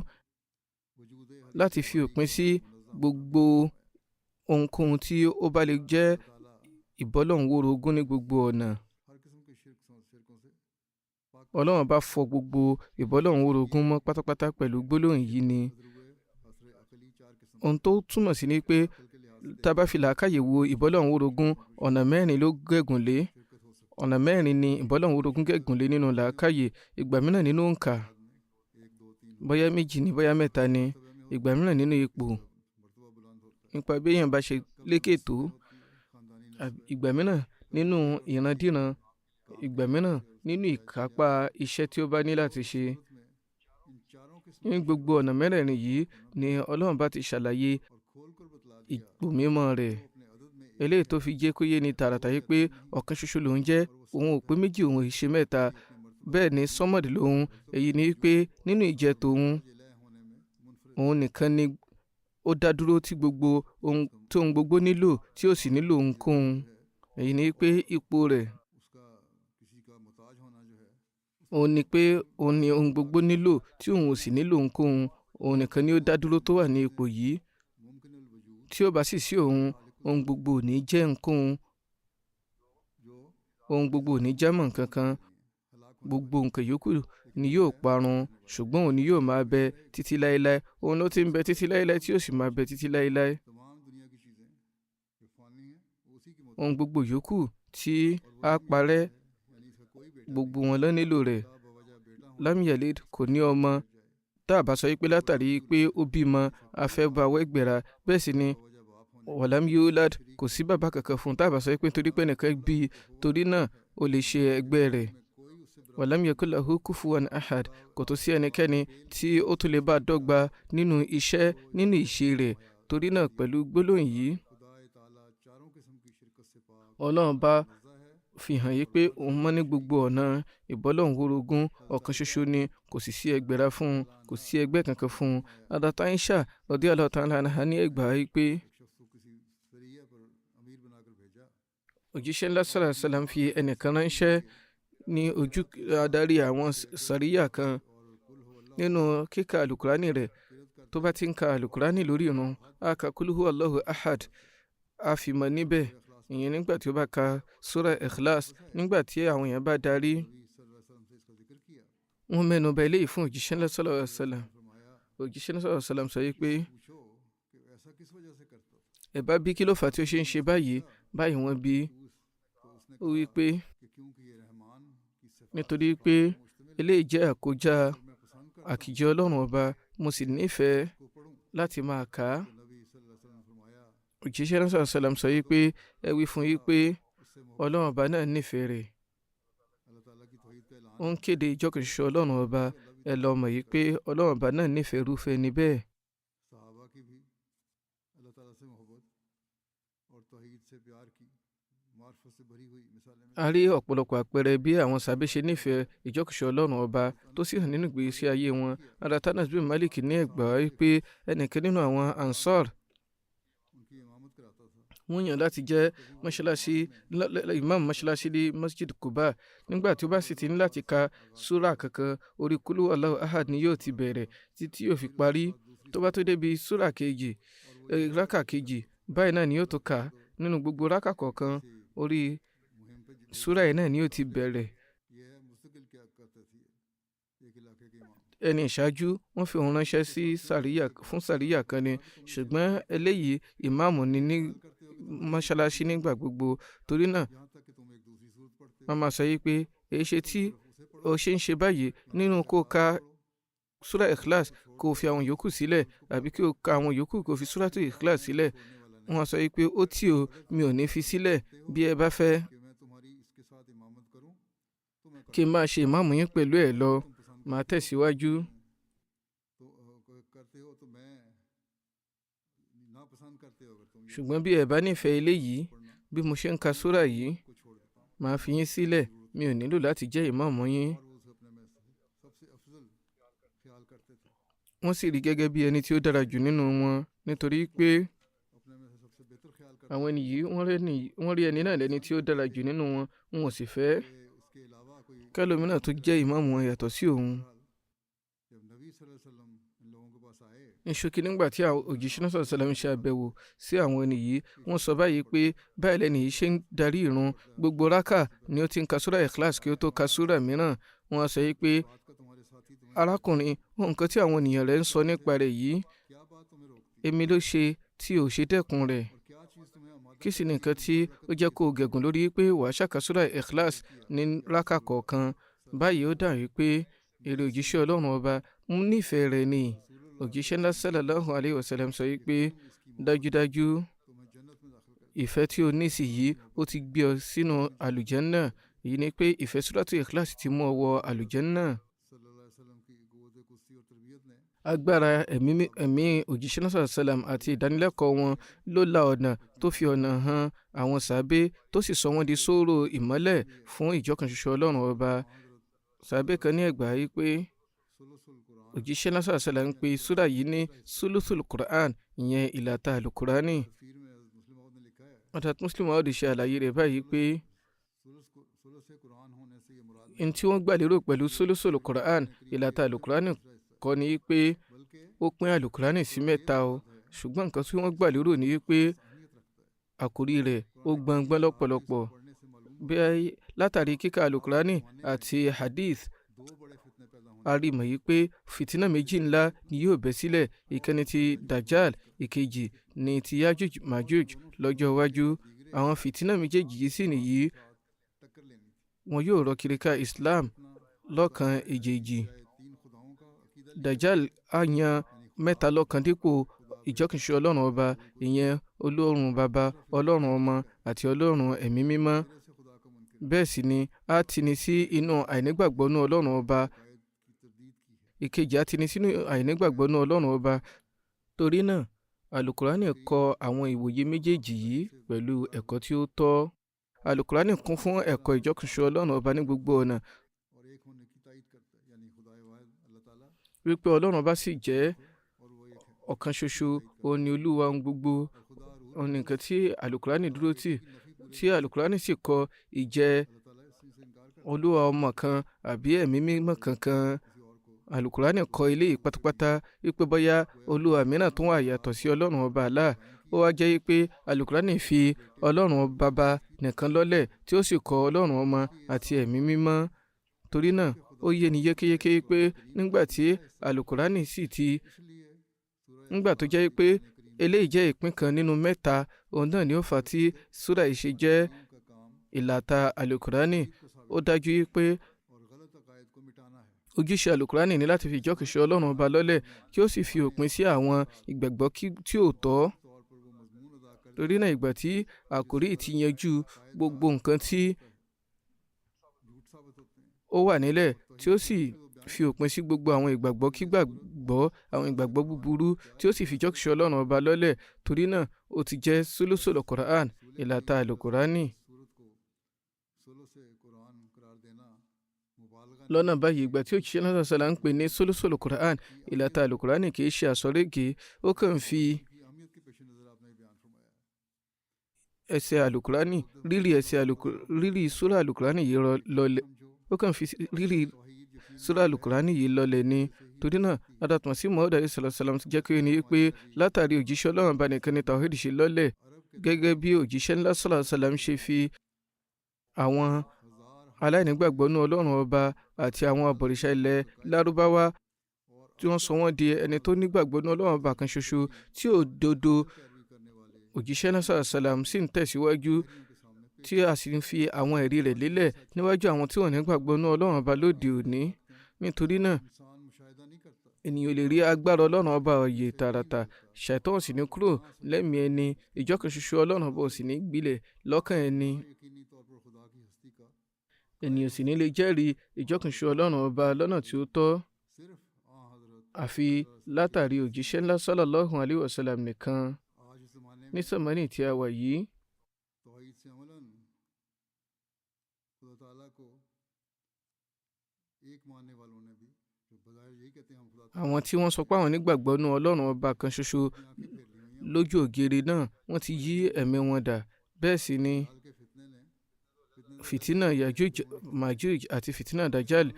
láti fi òpin sí gbogbo ohunkóhun tí ó bá lè jẹ́ ìbọ́lọ́hun wórogún ní gbogbo ọ̀nà. Ọlọ́run bá fọ gbogbo ìbọ́lọ́hun wórogún mọ́ pátápátá pẹ̀lú gbólóhùn yìí ni. Ohun tó túmọ̀ sí ni pé tá a bá fi làákàyè wo ìbọ́lọ́hun wórogún, ọ̀nà mẹ́rin ló gẹ̀gùn lé. Ọ̀nà mẹ́rin ni ìbọ́lọ́hun wórogún gẹ̀gùn lé nínú làákàyè. Ìgbà mìíràn nínú òǹkà, bóyá méjì ni bóyá mẹ́ta ni. Ìgbà mìíràn nínú ipò, nípa bí èèyàn bá ṣe lékè tó. Ìgbà mìíràn nínú ìrandíran. Ìgbà mìíràn nínú ìkápá iṣẹ́ tí ó bá ní láti ṣe. Ní gbogbo ọ̀nà mẹ́rẹ̀ẹ̀rin yìí ni Ọlọ́run bá ti ṣàlàyé ipò mímọ́ rẹ̀. Eléyìí tó fi jẹ́ kó yé ni tààràtà yìí pé ọ̀kan ṣoṣo lòun jẹ́, òun ò pé méjì, òun ò ṣe mẹ́ta. Bẹ́ẹ̀ ni sọ́mọ̀dì lòun. Èyí ni pé nínú ìjẹ́ tòun, òun nìkan ni ó dá dúró tí ohun gbogbo nílò, tí ó sì nílò ohunkóhun. Èyí ni pé ipò rẹ̀, òun ni pé òun ni ohun gbogbo nílò tí òun ò sì nílò ohunkóhun. òun nìkan ni ó dá dúró tó wà ní ipò yìí. Tí ó bá sì sí òun, ohun gbogbo ò ní jẹ́ nǹkan, ohun gbogbo ò ní jámọ́ nǹkan kan. Gbogbo nǹkan yòókù ni yóò parun, ṣùgbọ́n òun ni yóò máa bẹ títí láéláé. Òun ló ti ń bẹ títí láéláé tí yóò sì máa bẹ títí láéláé. Ohun gbogbo yòókù tí á parẹ́, gbogbo wọn ló nílò rẹ̀. Lam yalid kò ní ọmọ. Tá a bá sọ pé látàrí pé ó bímọ a fẹ́ bá wẹ́gbẹ̀ra, bẹ́ẹ̀ sì ni walam yulad kò sí bàbá kankan fún un. Tá a bá sọ pé torí pé ẹnìkan bí i, torí náà ó lè ṣe ẹgbẹ́ rẹ̀. Walam yakul lahu kufuwan ahad kò tó sí ẹnikẹ́ni tí ó tún lè bá dọ́gba nínú iṣẹ́, nínú ìṣe rẹ̀. Torí náà pẹ̀lú gbólóhùn yìí, Ọlọ́run bá fi hàn yí pé òun mọ́ ní gbogbo ọ̀nà ìbọ́lọ́hun wórogún, ọ̀kan ṣoṣo ni, kò sì sí ẹgbẹ̀ra fún un, kò sí ẹgbẹ́ kankan fún un. Hadrat Aisha radiyallahu ta'ala anha ní ẹgbàá yí pé òjíṣẹ́ ńlá sallallahu alaihi wasallam fi ẹnìkan ránṣẹ́ ní ojú adarí àwọn sàríyà kan. Nínú kíka alukurani rẹ̀, tó bá ti ń ka alukurani lórí irun, a ka kul huwa Allahu ahad, a fi mọ̀ níbẹ̀. Ìyẹn nígbà tí ó bá ka sura Ikhlas, nígbà tí àwọn èèyàn bá darí, wọ́n mẹ́nu bà eléyìí fún òjíṣẹ́ ńlá sallallahu alaihi wasallam. Òjíṣẹ́ ńlá sallallahu alaihi wasallam sọ yí pé ẹ bá bí kí ló fà á tí ó ṣe ń ṣe báyìí. Báyìí wọ́n bí, ó wí pé nítorí pé eléyìí jẹ́ àkójá àkìjẹ Ọlọ́run ọba, mo sì nífẹ̀ẹ́ láti máa kà á. Òjíṣẹ́ náà sallallahu alaihi wasallam sọ yí pé ẹ wí fún yí pé Ọlọ́run ọba náà nífẹ̀ẹ́ rẹ̀. Ó ń kéde ìjọkan ṣoṣo Ọlọ́run ọba. Ẹ lọ mọ̀ yí pé Ọlọ́run ọba náà nífẹ̀ẹ́ irúfẹ́ ẹni bẹ́ẹ̀. A rí ọ̀pọ̀lọpọ̀ àpẹẹrẹ bí àwọn sàbí ṣe nífẹ̀ẹ́ ìjọkan ṣoṣo Ọlọ́run ọba tó sì hàn nínú ìgbésí ayé wọn. Hadrat Anas bin Malik ní ẹgbàá wí pé ẹnìkan nínú àwọn Ansar, wọ́n yàn láti jẹ́ mọ́ṣáláṣí imam mọ́ṣáláṣí ní Masjid Quba. Nígbà tí ó bá sì ti ní láti ka súrà kankan, orí kúlú Allahu ahad ni yóò ti bẹ̀rẹ̀ títí yóò fi parí. Tó bá tó débi súrà kejì, rákà kejì, báyìí náà ni yóò tó kà. Nínú gbogbo rákà kọ̀ọ̀kan, orí súrà yìí náà ni yóò ti bẹ̀rẹ̀. Ẹni ìṣáájú wọ́n fi òun ránṣẹ́ sí fún sàríyà kan ni, ṣùgbọ́n eléyìí ìmáàmù ni ní mọ́ṣáláṣí nígbà gbogbo. Torí náà wọ́n máa sọ yí pé èyí ṣe tí o ṣe ń ṣe báyìí, nínú kó ka súrà Ikhlas kó fi àwọn yòókù sílẹ̀, àbí kí o ka àwọn yòókù kó fi súrà tó Ikhlas sílẹ̀. Wọ́n sọ yí pé ó tì o, mi ò ní fi sílẹ̀. Bí ẹ bá fẹ́ kí n máa ṣe ìmáàmù yín pẹ̀lú ẹ̀ lọ, máa tẹ̀síwájú. Ṣùgbọ́n bí ẹ bá nífẹ̀ẹ́ eléyìí, bí mo ṣe ń ka súrà yìí, máa fi yín sílẹ̀. Mi ò nílò láti jẹ́ ìmáàmù yín. Wọ́n sì rí gẹ́gẹ́ bí ẹni tí ó dára jù nínú wọn, nítorí pé àwọn ẹni yìí wọ́n rí ẹni náà lẹ́ni tí ó dára jù nínú wọn. Wọn ò sì fẹ́ kẹ́lòmínà tó jẹ́ ìmáàmù wọn yàtọ̀ sí òun. Ní ṣókí, nígbà tí òjíṣẹ́ náà sallallahu alaihi wasallam ṣe àbẹ̀wò sí àwọn ẹni yìí, wọ́n sọ báyìí pé báyìí lẹ́ni yìí ṣe ń darí ìrun, gbogbo rákà ni ó ti ń ka súrà Ikhlas kí ó tó ka súrà mìíràn. Wọ́n sọ yìí pé arákùnrin, nǹkan tí àwọn ènìyàn rẹ̀ ń sọ nípa rẹ̀ yìí, èmi ló ṣe tí ò ṣe dẹ́kun rẹ̀. Kí sì ni nǹkan tí ó jẹ́ kó gẹ̀gùn lórí pé wàá ṣàka súrà Ikhlas ní rákà kọ̀ọ̀kan? Báyìí ó dà wípé èrè òjíṣẹ́ Ọlọ́run ọba mú nífẹ̀ẹ́ rẹ̀ ni. Òjíṣẹ́ ńlá sallallahu alaihi wasallam sọ wípé dájúdájú ìfẹ́ tí o ní sí yìí ó ti gbé ọ sínú àlùjánnà. Èyí ni pé ìfẹ́ súrátù Ikhlas ti mú ọ wọ àlùjánnà. Agbára ẹ̀mí òjíṣẹ́ náà sallallahu alaihi wasallam àti ìdánilẹ́kọ̀ọ́ wọn ló la ọ̀nà tó fi ọ̀nà hàn àwọn sàbé, tó sì sọ wọ́n di sóòrò ìmọ́lẹ̀ fún ìjọkan ṣoṣo Ọlọ́run ọba. Sàbé kan ní ẹgbàá yìí pé òjíṣẹ́ náà sallallahu alaihi wasallam ń pe súrà yìí ní sulusul Qur'an, ìyẹn ìlàta alukurani. Hadrat Muslim Maud ṣe àlàyé rẹ̀ báyìí pé n tí wọ́n gbà lérò pẹ̀lú sulusul Qur'an, ìlàta alukurani, kọ́ ni pé ó pín àlùkùránì sí mẹ́ta o, ṣùgbọ́n nǹkan tí wọ́n gbà lérò ní wípé àkórí rẹ̀ ó gbọ̀ngbọ́n lọ́pọ̀lọpọ̀. bí látàrí kíkà àlùkùránì àti hadith, a rí mọ̀ yìí pé fìtínà méjì ńlá ni yóò bẹ́ sílẹ̀. ìkíní ti dajjal, ìkejì ni ti yajuj majuj lọ́jọ́ iwájú. àwọn fìtínà méjèèjì yìí sì nìyí, wọn yóò rọ kiri ká Islam lọ́kan èjèèjì. dajjal á yan mẹ́ta lọ́kan dípò ìjọkìnṣe ọlọ́run ọba, ìyẹn ọlọ́run baba, ọlọ́run ọmọ àti ọlọ́run ẹ̀mí mímọ́. bẹ́ẹ̀ sì ni á tini sí inú àìnígbàgbọ́nú ọlọ́run ọba. ìkejì á tini sínú àìnígbàgbọ́nú ọlọ́run ọba. torí náà alukurani kọ àwọn ìwòye méjèèjì yìí pẹ̀lú ẹ̀kọ́ tí ó tọ́. alukurani kún fún ẹ̀kọ́ ìjọkìnṣe ọlọ́run ọba ní gbogbo ọ̀nà, wípé ọlọ́run ọba sì jẹ́ ọ̀kan ṣoṣo, òun ni olúwa ohun gbogbo. òun ni nǹkan tí alukurani dúró tì, tí alukurani sì kọ ìjẹ́ olúwa ọmọ kan àbí ẹ̀mí mímọ́ kankan. alukurani kọ eléyìí pátápátá, wípé bóyá olúwa mìíràn tó wà yàtọ̀ sí ọlọ́run ọba Allah. ó wá jẹ́ wípé alukurani fi ọlọ́run baba nìkan lọ́lẹ̀, tí ó sì kọ ọlọ́run ọmọ àti ẹ̀mí mímọ́. torí náà ó yé ni yékéyéké pé nígbà tí alukurani sì ti nígbà tó jẹ́ pé eléyìí jẹ́ ìpín kan nínú mẹ́ta, òun náà ni ó fà á tí súrà yìí ṣe jẹ́ ìlàta alukurani. ó dájú pé ojúṣe alukurani ni láti fi ìjọkìnṣe ọlọ́run ọba lọ́lẹ̀, kí ó sì fi òpin sí àwọn ìgbàgbọ́ tí ò tọ́. torí náà ìgbà tí àkórí ti yanjú gbogbo nǹkan tí ó wà nílẹ̀, tí ó sì fi òpin sí gbogbo àwọn ìgbàgbọ́ kígbàgbọ́, àwọn ìgbàgbọ́ búburú, tí ó sì fi ìjọkìnṣe ọlọ́run ọba lọ́lẹ̀. torí náà ó ti jẹ́ sólósòlò Quran, ìlàta alukurani. lọ́nà báyìí, ìgbà tí òjíṣẹ́ náà sọ̀rọ̀ ń pè ní sólósòlò Quran, ìlàta alukurani, kì í ṣe àsọ̀régé. ó kàn fi ẹsẹ̀ alukurani, rírì súrà alukurani yìí lọlẹ̀. ó kàn fi rírì súrà alukurani yìí lọlẹ̀ ni. torí náà adatuma sí Muhammad alayhi salam ti jẹ́ kí ni pé látàrí òjíṣẹ́ ọlọ́run bá nìkan ni tawhid ṣe lọ́lẹ̀, gẹ́gẹ́ bí òjíṣẹ́ ńlá sallallahu alaihi wasallam ṣe fi àwọn aláìnígbàgbọ́nú ọlọ́run ọba àti àwọn abọ̀rìṣà ilẹ̀ lárúbáwá tí wọ́n sọ wọ́n di ẹni tó nígbàgbọ́nú ọlọ́run ọba kan ṣoṣo tí òdodo. òjíṣẹ́ náà sallallahu alaihi wasallam sì ń tẹ̀síwájú, tí a sì ń fi àwọn ẹ̀rí rẹ̀ lélẹ̀ níwájú àwọn tí wọ́n nígbàgbọ́nú ọlọ́run ọba lóde òní. nítorí náà ènìyàn lè rí agbára ọlọ́run ọba ọ̀yẹ̀ tààràtà, ṣàìtàn sì ní kúrò lẹ́mìí ẹni, ìjọkan ṣoṣo ọlọ́run ọba ò sì ní gbilẹ̀ lọ́kàn ẹni. ènìyàn sì ní lè jẹ́rìí ìjọkan ṣoṣo ọlọ́run ọba lọ́nà tí ó tọ́, àfi látàrí òjíṣẹ́ ńlá sallallahu alaihi wasallam nìkan. ní sàmánì tí a wà yìí, àwọn tí wọ́n sọ pé àwọn nígbàgbọ́ nú ọlọ́run ọba kan ṣoṣo lójú ògiri náà, wọ́n ti yí ẹ̀mí wọn dà. bẹ́ẹ̀ sì ni fìtínà yajuj majuj àti fìtínà dajjal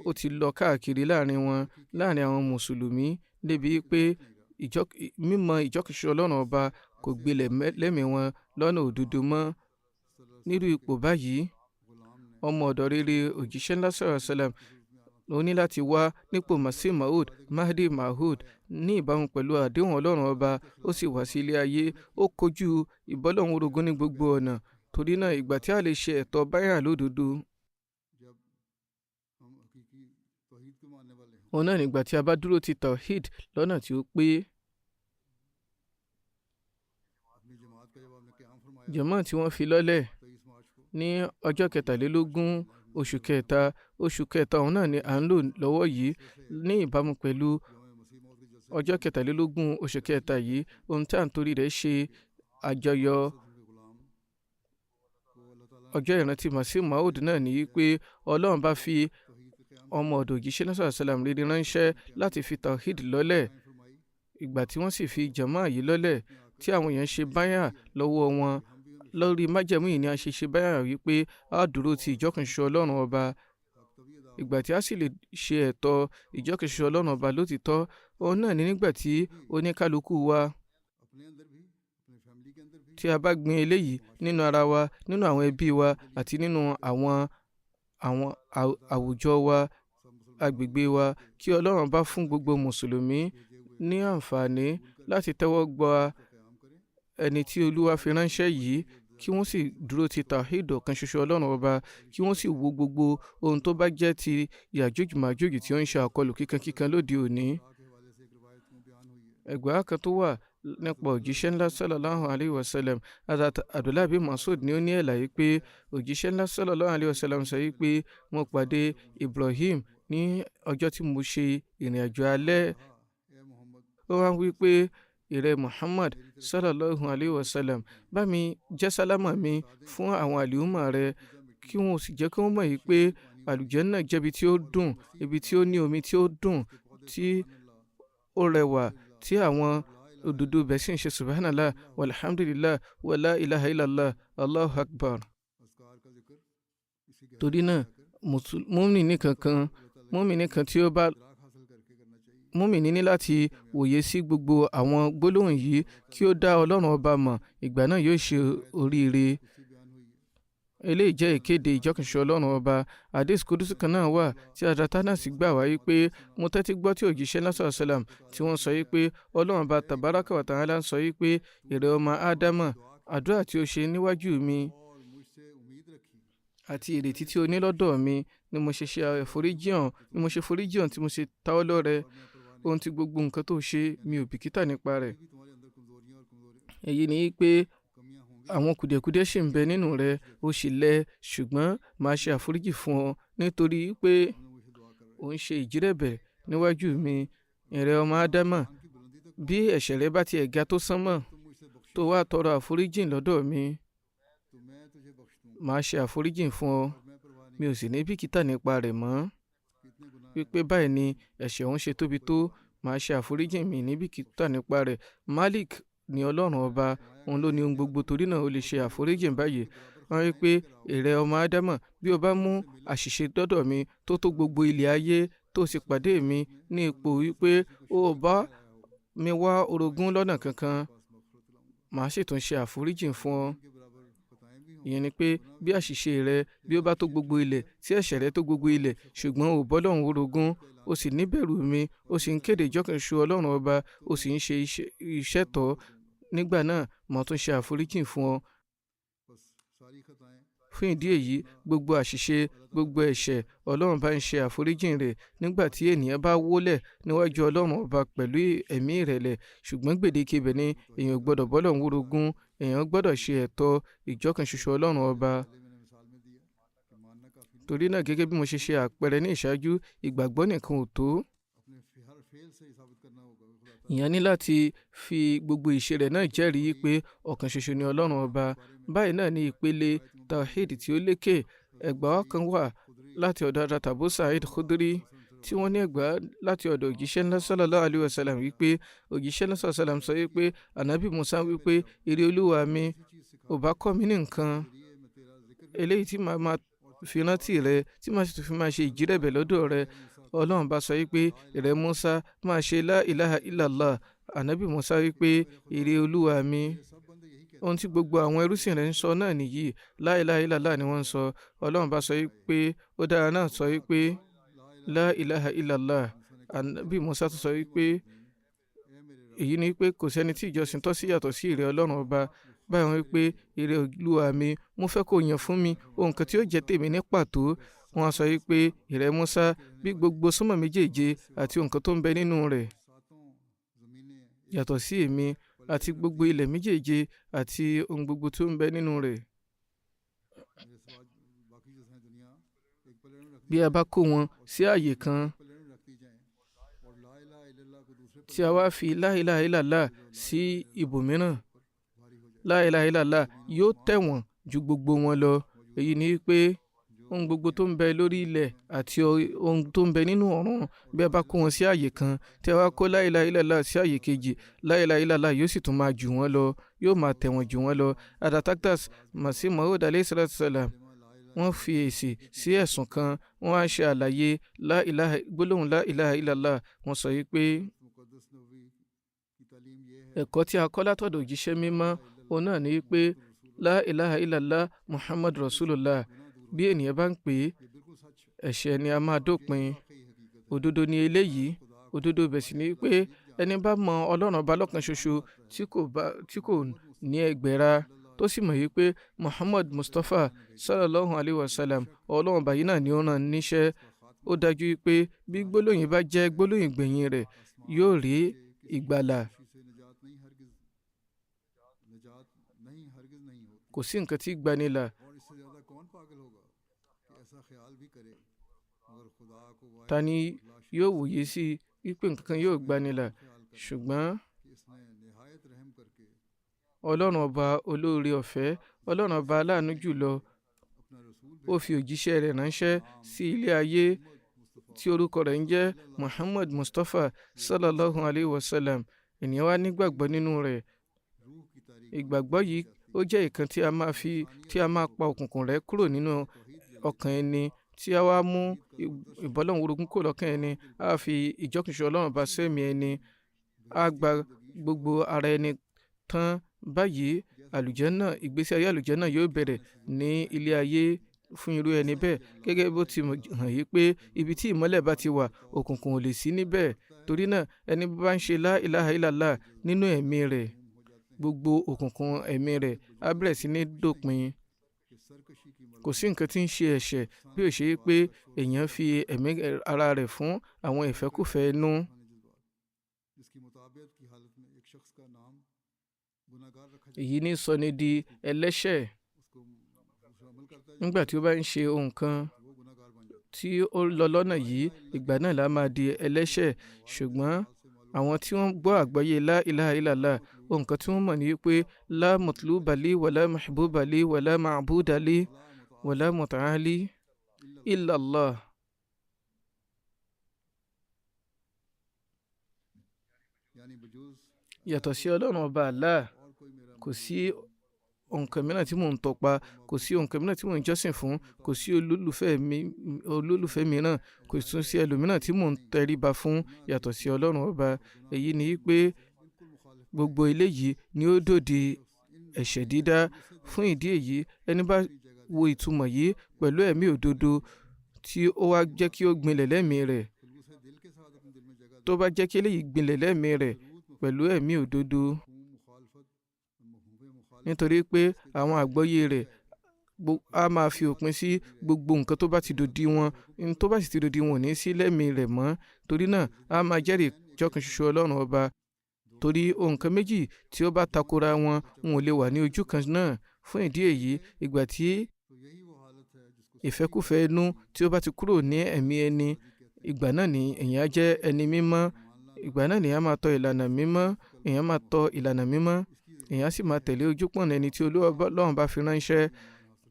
ó ti lọ káàkiri láàrin àwọn mùsùlùmí, débi pé mímọ̀ ìjọkìnṣe ọlọ́run ọba kò gbilẹ̀ lẹ́mìí wọn lọ́nà òdodo mọ́. nírú ipò báyìí, ọmọ ọ̀dọ̀ rere òjíṣẹ́ ńlá sallallahu alaihi wasallam ó ní láti wá nípò Masih Maud, Mahdi Maud, ní ìbámu pẹ̀lú àdéhùn ọlọ́run ọba. ó sì wá sí ilé ayé, ó kojú ìbọ́lọ́hun orogún ní gbogbo ọ̀nà. torí náà ìgbà tí a lè ṣe ẹ̀tọ́ báyà lódodo, òun náà nígbà tí a bá dúró ti tawhid lọ́nà tí ó pé. jàmáà tí wọ́n fi lọ́lẹ̀ ní ọjọ́ 23 oṣù kẹta òun náà ni à ń lò lọ́wọ́ yìí, ní ìbámu pẹ̀lú ọjọ́ 23 oṣù kẹta yìí. ohun tí à ń torí rẹ̀ ṣe àjọyọ̀ ọjọ́ ìrántí Masih Maud náà ní pé ọlọ́run bá fi ọmọ ọ̀dọ̀ òjíṣẹ́ náà sallallahu alaihi wasallam rere ránṣẹ́ láti fi tawhid lọ́lẹ̀. ìgbà tí wọ́n sì fi jàmáà yìí lọ́lẹ̀, tí àwọn èèyàn ṣe báyà lọ́wọ́ wọn, lórí májẹ̀mú yìí ni a ṣe báyà wípé a dúró ti ìjọkìnṣe ọlọ́run ọba. ìgbà tí a sì lè ṣe ẹ̀tọ́ ìjọ́kan ṣoṣo Ọlọ́run ọba lótìítọ́ òun náà ní nígbà tí oníkálukú wa tí a bá gbin eléyìí nínú ara wa, nínú àwọn ẹbí wa àti nínú àwọn àwùjọ wa, agbègbè wa, kí Ọlọ́run bá fún gbogbo mùsùlùmí ní àǹfààní láti tẹ́wọ́ gba ẹni tí Olúwa fi ránṣẹ́ yìí, kí wọ́n sì dúró ti tawhid ọ̀kan ṣoṣo Ọlọ́run ọba, kí wọ́n sì wo gbogbo ohun tó bá jẹ́ ti Yàjúj Májúj tí ó ń ṣe àkọlù kíkankíkan lóde òní. Ẹgbàá kan tó wà nípa òjíṣẹ́ ńlá sallallahu alayhi wa sallam, Hazrat Abdullah bin Mas'ud ni ó ní ẹ̀láyé pé òjíṣẹ́ ńlá sallallahu alayhi wa sallam sọ wípé mo pàdé Ibrahim ní ọjọ́ tí mo ṣe ìrìn àjò alẹ́. Ó wá wí pé ìrẹ Muhammad sallallahu alayhi wa sallam, bá mi jẹ́ sálámà mi fún àwọn àlùmọ̀ rẹ, kí wọ́n sì jẹ́ kí wọ́n mọ̀ yìí pé àlùjánnà jẹ́ ibi tí ó dùn, ibi tí ó ní omi tí ó dùn, tí ó rẹwà, tí àwọn òdodo bẹ̀ sì ń ṣe subhanallah walhamdulillah wala ilaha illallah allahu akbar. Torí náà mùmínì kan tí ó bá mùmínì ní láti wòye sí gbogbo àwọn gbólóhùn yìí kí ó dá Ọlọ́run ọba mọ̀, ìgbà náà yóò ṣe oríire. Eléyìí jẹ́ ìkéde ìjọkànṣe Ọlọ́run ọba. Hadith kudusi kan náà wà tí Hazrat Anas gbà wáyé pé mo tẹ́tí gbọ́ tí òjíṣẹ́ náà sallallahu alaihi wasallam tí wọ́n sọ wípé Ọlọ́run ọba tabaraka wa ta'ala ń sọ wípé ìrẹ ọmọ Ádámà, àdúrà tí ó ṣe níwájú mi àti ìrètí tí ó ní lọ́dọ̀ mi ni mo ṣe foríjì hàn tí mo ṣe ta ọ́ lọ́rẹ. Ohun tí gbogbo nǹkan tó ṣe mi ò bìkítà nípa rẹ̀. Èyí ni pé àwọn kùdìẹ̀kudiẹ ṣì ń bẹ nínú rẹ̀, ó sì lẹ, ṣùgbọ́n màá ṣe àforíjì fún ọ nítorí pé ò ń ṣe ìjírẹ̀bẹ̀ níwájú mi. Ìrẹ ọmọ Ádámà, bí ẹ̀ṣẹ̀ rẹ bá tiẹ̀ ga tó sánmọ̀, tó wá tọrọ àforíjì lọ́dọ̀ mi, màá ṣe àforíjì fún ọ, mi ò sì ní bìkítà nípa rẹ̀ mọ́. Wípé báyìí ni ẹ̀ṣẹ̀ òun ṣe tóbi tó, màá ṣe àforíjì mi ní bìkítà nípa rẹ̀. Malik ni Ọlọ́run ọba, òun ló ní ohun gbogbo, torí náà ó lè ṣe àforíjì báyìí. Wọ́n rí pé ìrẹ ọmọ Ádámà, bí o bá mú àṣìṣe dọ́dọ̀ mi tó tó gbogbo ilẹ̀ ayé, tó sì pàdé mi ní ipò wípé ó bá mi wá orogún lọ́nà kankan, màá sì tún ṣe àforíjì fún ọ. Ìyẹn ni pé bí àṣìṣe rẹ bí ó bá tó gbogbo ilẹ̀, tí ẹ̀ṣẹ̀ rẹ tó gbogbo ilẹ̀, ṣùgbọ́n ò bọ́lọ́run orogún, ó sì níbẹ̀rù mi, ó sì ń kéde ìjọkànṣe Ọlọ́run ọba, ó sì ń ṣe iṣẹ́ tọ́, nígbà náà màá tún ṣe àforíjì fún ọ. Fún ìdí èyí, gbogbo àṣìṣe, gbogbo ẹ̀ṣẹ̀, Ọlọ́run bá ń ṣe àforíjì rẹ̀ nígbà tí ènìyàn bá wólẹ̀ níwájú Ọlọ́run ọba pẹ̀lú ẹ̀mí ìrẹ̀lẹ̀. Ṣùgbọ́n gbèdéke ibẹ̀ ni èèyàn gbọ́dọ̀ bọ́lọ́run orogún, èèyàn gbọ́dọ̀ ṣe ẹ̀tọ́ ìjọkànṣoṣo Ọlọ́run ọba. Torí náà, gẹ́gẹ́ bí mo ṣe ṣe àpẹẹrẹ ní ìṣáájú, ìgbàgbọ́ nìkan ò tó. Ìyẹn ní láti fi gbogbo ìṣe rẹ̀ náà jẹ́rìí pé ọ̀kan ṣoṣo ni Ọlọ́run ọba. Báyìí náà ni ìpele tawhid tí ó lékè. Ẹgbàá kan wà láti ọ̀dọ̀ Hazrat Abu Sa'id Khudri tí wọ́n ní ẹgbàá láti ọ̀dọ̀ òjíṣẹ́ ńlá sallallahu alayhi wa sallam wípé òjíṣẹ́ ńlá sallallahu alayhi wa sallam sọ wípé Ànábì Musa wípé ìrẹ Olúwa mi, ò bá kọ́ mi ní nǹkan eléyìí tí màá máa fi rántí rẹ, tí màá sì tún fi máa ṣe ìjírẹ̀bẹ̀ lọ́dọ̀ rẹ. Ọlọ́run bá sọ wípé ìrẹ Musa, máa ṣe la ilaha illallah. Ànábì Musa wípé ìrẹ Olúwa mi, ohun tí gbogbo àwọn ẹrúsìn rẹ̀ ń sọ náà nìyí, la ilaha illallah ni wọ́n ń sọ. Ọlọ́run bá sọ wípé ó dára náà sọ wípé la ilaha illallah. Ànábì Musa tún sọ wípé èyí ni wípé kò sẹ́ni tí ìjọsìn tọ́ sí yàtọ̀ sí ìrẹ Ọlọ́run ọba. Báyìí wọ́n wípé ìrẹ Olúwa mi, mo fẹ́ kó yàn fún mi ohun kan tí ó jẹ́ tèmi ní pàtó. Wọ́n á sọ wípé ìrẹ Musa, bí gbogbo sánmọ̀ méjèèje àti nǹkan tó ń bẹ nínú rẹ̀ yàtọ̀ sí èmi, àti gbogbo ilẹ̀ méjèèje àti ohun gbogbo tó ń bẹ nínú rẹ̀, bí a bá kó wọn sí ààyè kan tí a wá fi la ilaha illallah sí ibòmíràn, la ilaha illallah yóò tẹ̀wọ̀n ju gbogbo wọn lọ. Èyí ni pé ohun gbogbo tó ń bẹ lórí ilẹ̀ àti ohun tó ń bẹ nínú ọ̀run, bí a bá kó wọn sí ààyè kan tí a wá kó la ilaha illallah sí ààyè kejì, la ilaha illallah yóò sì tún máa jù wọ́n lọ, yóò máa tẹ̀wọ̀n jù wọ́n lọ. Adataktas Masih Maud alayhi salatu salam, wọ́n fi èsì sí ẹ̀sùn kan, wọ́n á ṣe àlàyé gbólóhùn la ilaha illallah. Wọ́n sọ yìí pé ẹ̀kọ́ tí a kọ́ látọ̀dọ̀ òjíṣẹ́ mímọ́ òun náà ni pé la ilaha illallah muhammad rasulullah, bí ènìyàn bá ń pè é, ẹ̀ṣẹ̀ ni a máa dópin. Òdodo ni eléyìí. Òdodo bẹ̀ sì ni pé ẹni bá mọ ọlọ́run ọba lọ́kan ṣoṣo tí kò ní ẹgbẹ̀ra, tó sì mọ̀ yìí pé muhammad mustapha sallallahu alayhi wa sallam ọlọ́run ọba yìí náà ni ó rán níṣẹ́, ó dájú pé bí gbólóyìn bá jẹ́ gbólóyìn gbẹ̀yìn rẹ̀, yóò rí ìgbàlà. kò sí nǹkan tí gbanilà. Ta ni yóò wòye sí wípé nǹkan kan yóò gbanilà? Ṣùgbọ́n ọlọ́run ọba olóore ọ̀fẹ́, ọlọ́run ọba aláàánú jùlọ, ó fi òjíṣẹ́ rẹ̀ ránṣẹ́ sí ilé ayé tí orúkọ rẹ̀ ń jẹ́ muhammad mustapha sallallahu alayhi wa sallam. Ènìyàn wá nígbàgbọ́ nínú rẹ̀. Ìgbàgbọ́ yìí ó jẹ́ ìkan tí a máa pa òkùnkùn rẹ̀ kúrò nínú ọkàn ẹni, tí a wá mú ìbọ́lọ́hun orogún kúrò lọ́kàn ẹni, a fi ìjọkìnṣe ọlọ́run bá sẹ́mi ẹni, a gba gbogbo ara ẹni tán. Báyìí àlùjánnà, ìgbésí ayé àlùjánnà yóò bẹ̀rẹ̀ ní ilé ayé fún irú ẹni bẹ́ẹ̀, gẹ́gẹ́ bó ti hàn yí pé ibi tí ìmọ́lẹ̀ bá ti wà, òkùnkùn ò lè sí níbẹ̀. Torí náà ẹni bá ń ṣe la ilaha illallah nínú ẹ̀mí rẹ̀, gbogbo òkùnkùn ẹ̀mí rẹ̀ á bẹ̀rẹ̀ sí ní dópin. Kò sí nǹkan tí ń ṣe ẹ̀ṣẹ̀ bí ó ṣe pé èèyàn fi ẹ̀mí ara rẹ̀ fún àwọn ìfẹ́kùfẹ́ inú. Èyí ní sọ ni di ẹlẹ́ṣẹ̀. Nígbà tí ó bá ń ṣe ohun kan tí ó lọ lọ́nà yìí, ìgbà náà la máa di ẹlẹ́ṣẹ̀. Ṣùgbọ́n àwọn tí wọ́n gbọ́ àgbọ́yé la ilaha illallah, ohun kan tí wọ́n mọ̀ ní pé la matluba li wala mahbuba li wala ma'buda li wala muta'ali illallah. Yàtọ̀ sí ọlọ́run ọba Allah, kò sí nǹkan mìíràn tí mò ń tọpa, kò sí nǹkan mìíràn tí mò ń jọ́sìn fún, kò sí olólùfẹ́ mìíràn, kò tún sí ẹlòmíràn tí mò ń tẹríba fún yàtọ̀ sí ọlọ́run ọba. Èyí ni pé gbogbo eléyìí ni ó dòde ẹ̀ṣẹ̀ dídá. Fún ìdí èyí, ẹni bá wo ìtumọ̀ yìí pẹ̀lú ẹ̀mí òdodo, tí ó wá jẹ́ kí ó gbinlẹ̀ lẹ́mìí rẹ̀, tó bá jẹ́ kí eléyìí gbinlẹ̀ lẹ́mìí rẹ̀ pẹ̀lú ẹ̀mí òdodo, nítorí pé àwọn àgbọ́yé rẹ̀ a máa fi òpin sí gbogbo nǹkan tó bá ti dòdì wọn. Tó bá sì ti dòdì wọn ò ní sí lẹ́mìí rẹ̀ mọ́. Torí náà a máa jẹ́rìí jọ́kan ṣoṣo ọlọ́run ọba. Torí ohun kan méjì tí ó bá takora wọn, wọn ò lè wà ní ojú kan náà. Fún ìdí èyí, ìgbà tí ìfẹ́kùfẹ́ inú tí ó bá ti kúrò ní ẹ̀mí ẹni, ìgbà náà ni èèyàn á jẹ́ ẹni mímọ́. Ìgbà náà ni èèyàn máa tọ ìlànà mímọ́, èèyàn sì máa tẹ̀lé ojúpọ̀nà ẹni tí Ọlọ́run bá fi ránṣẹ́.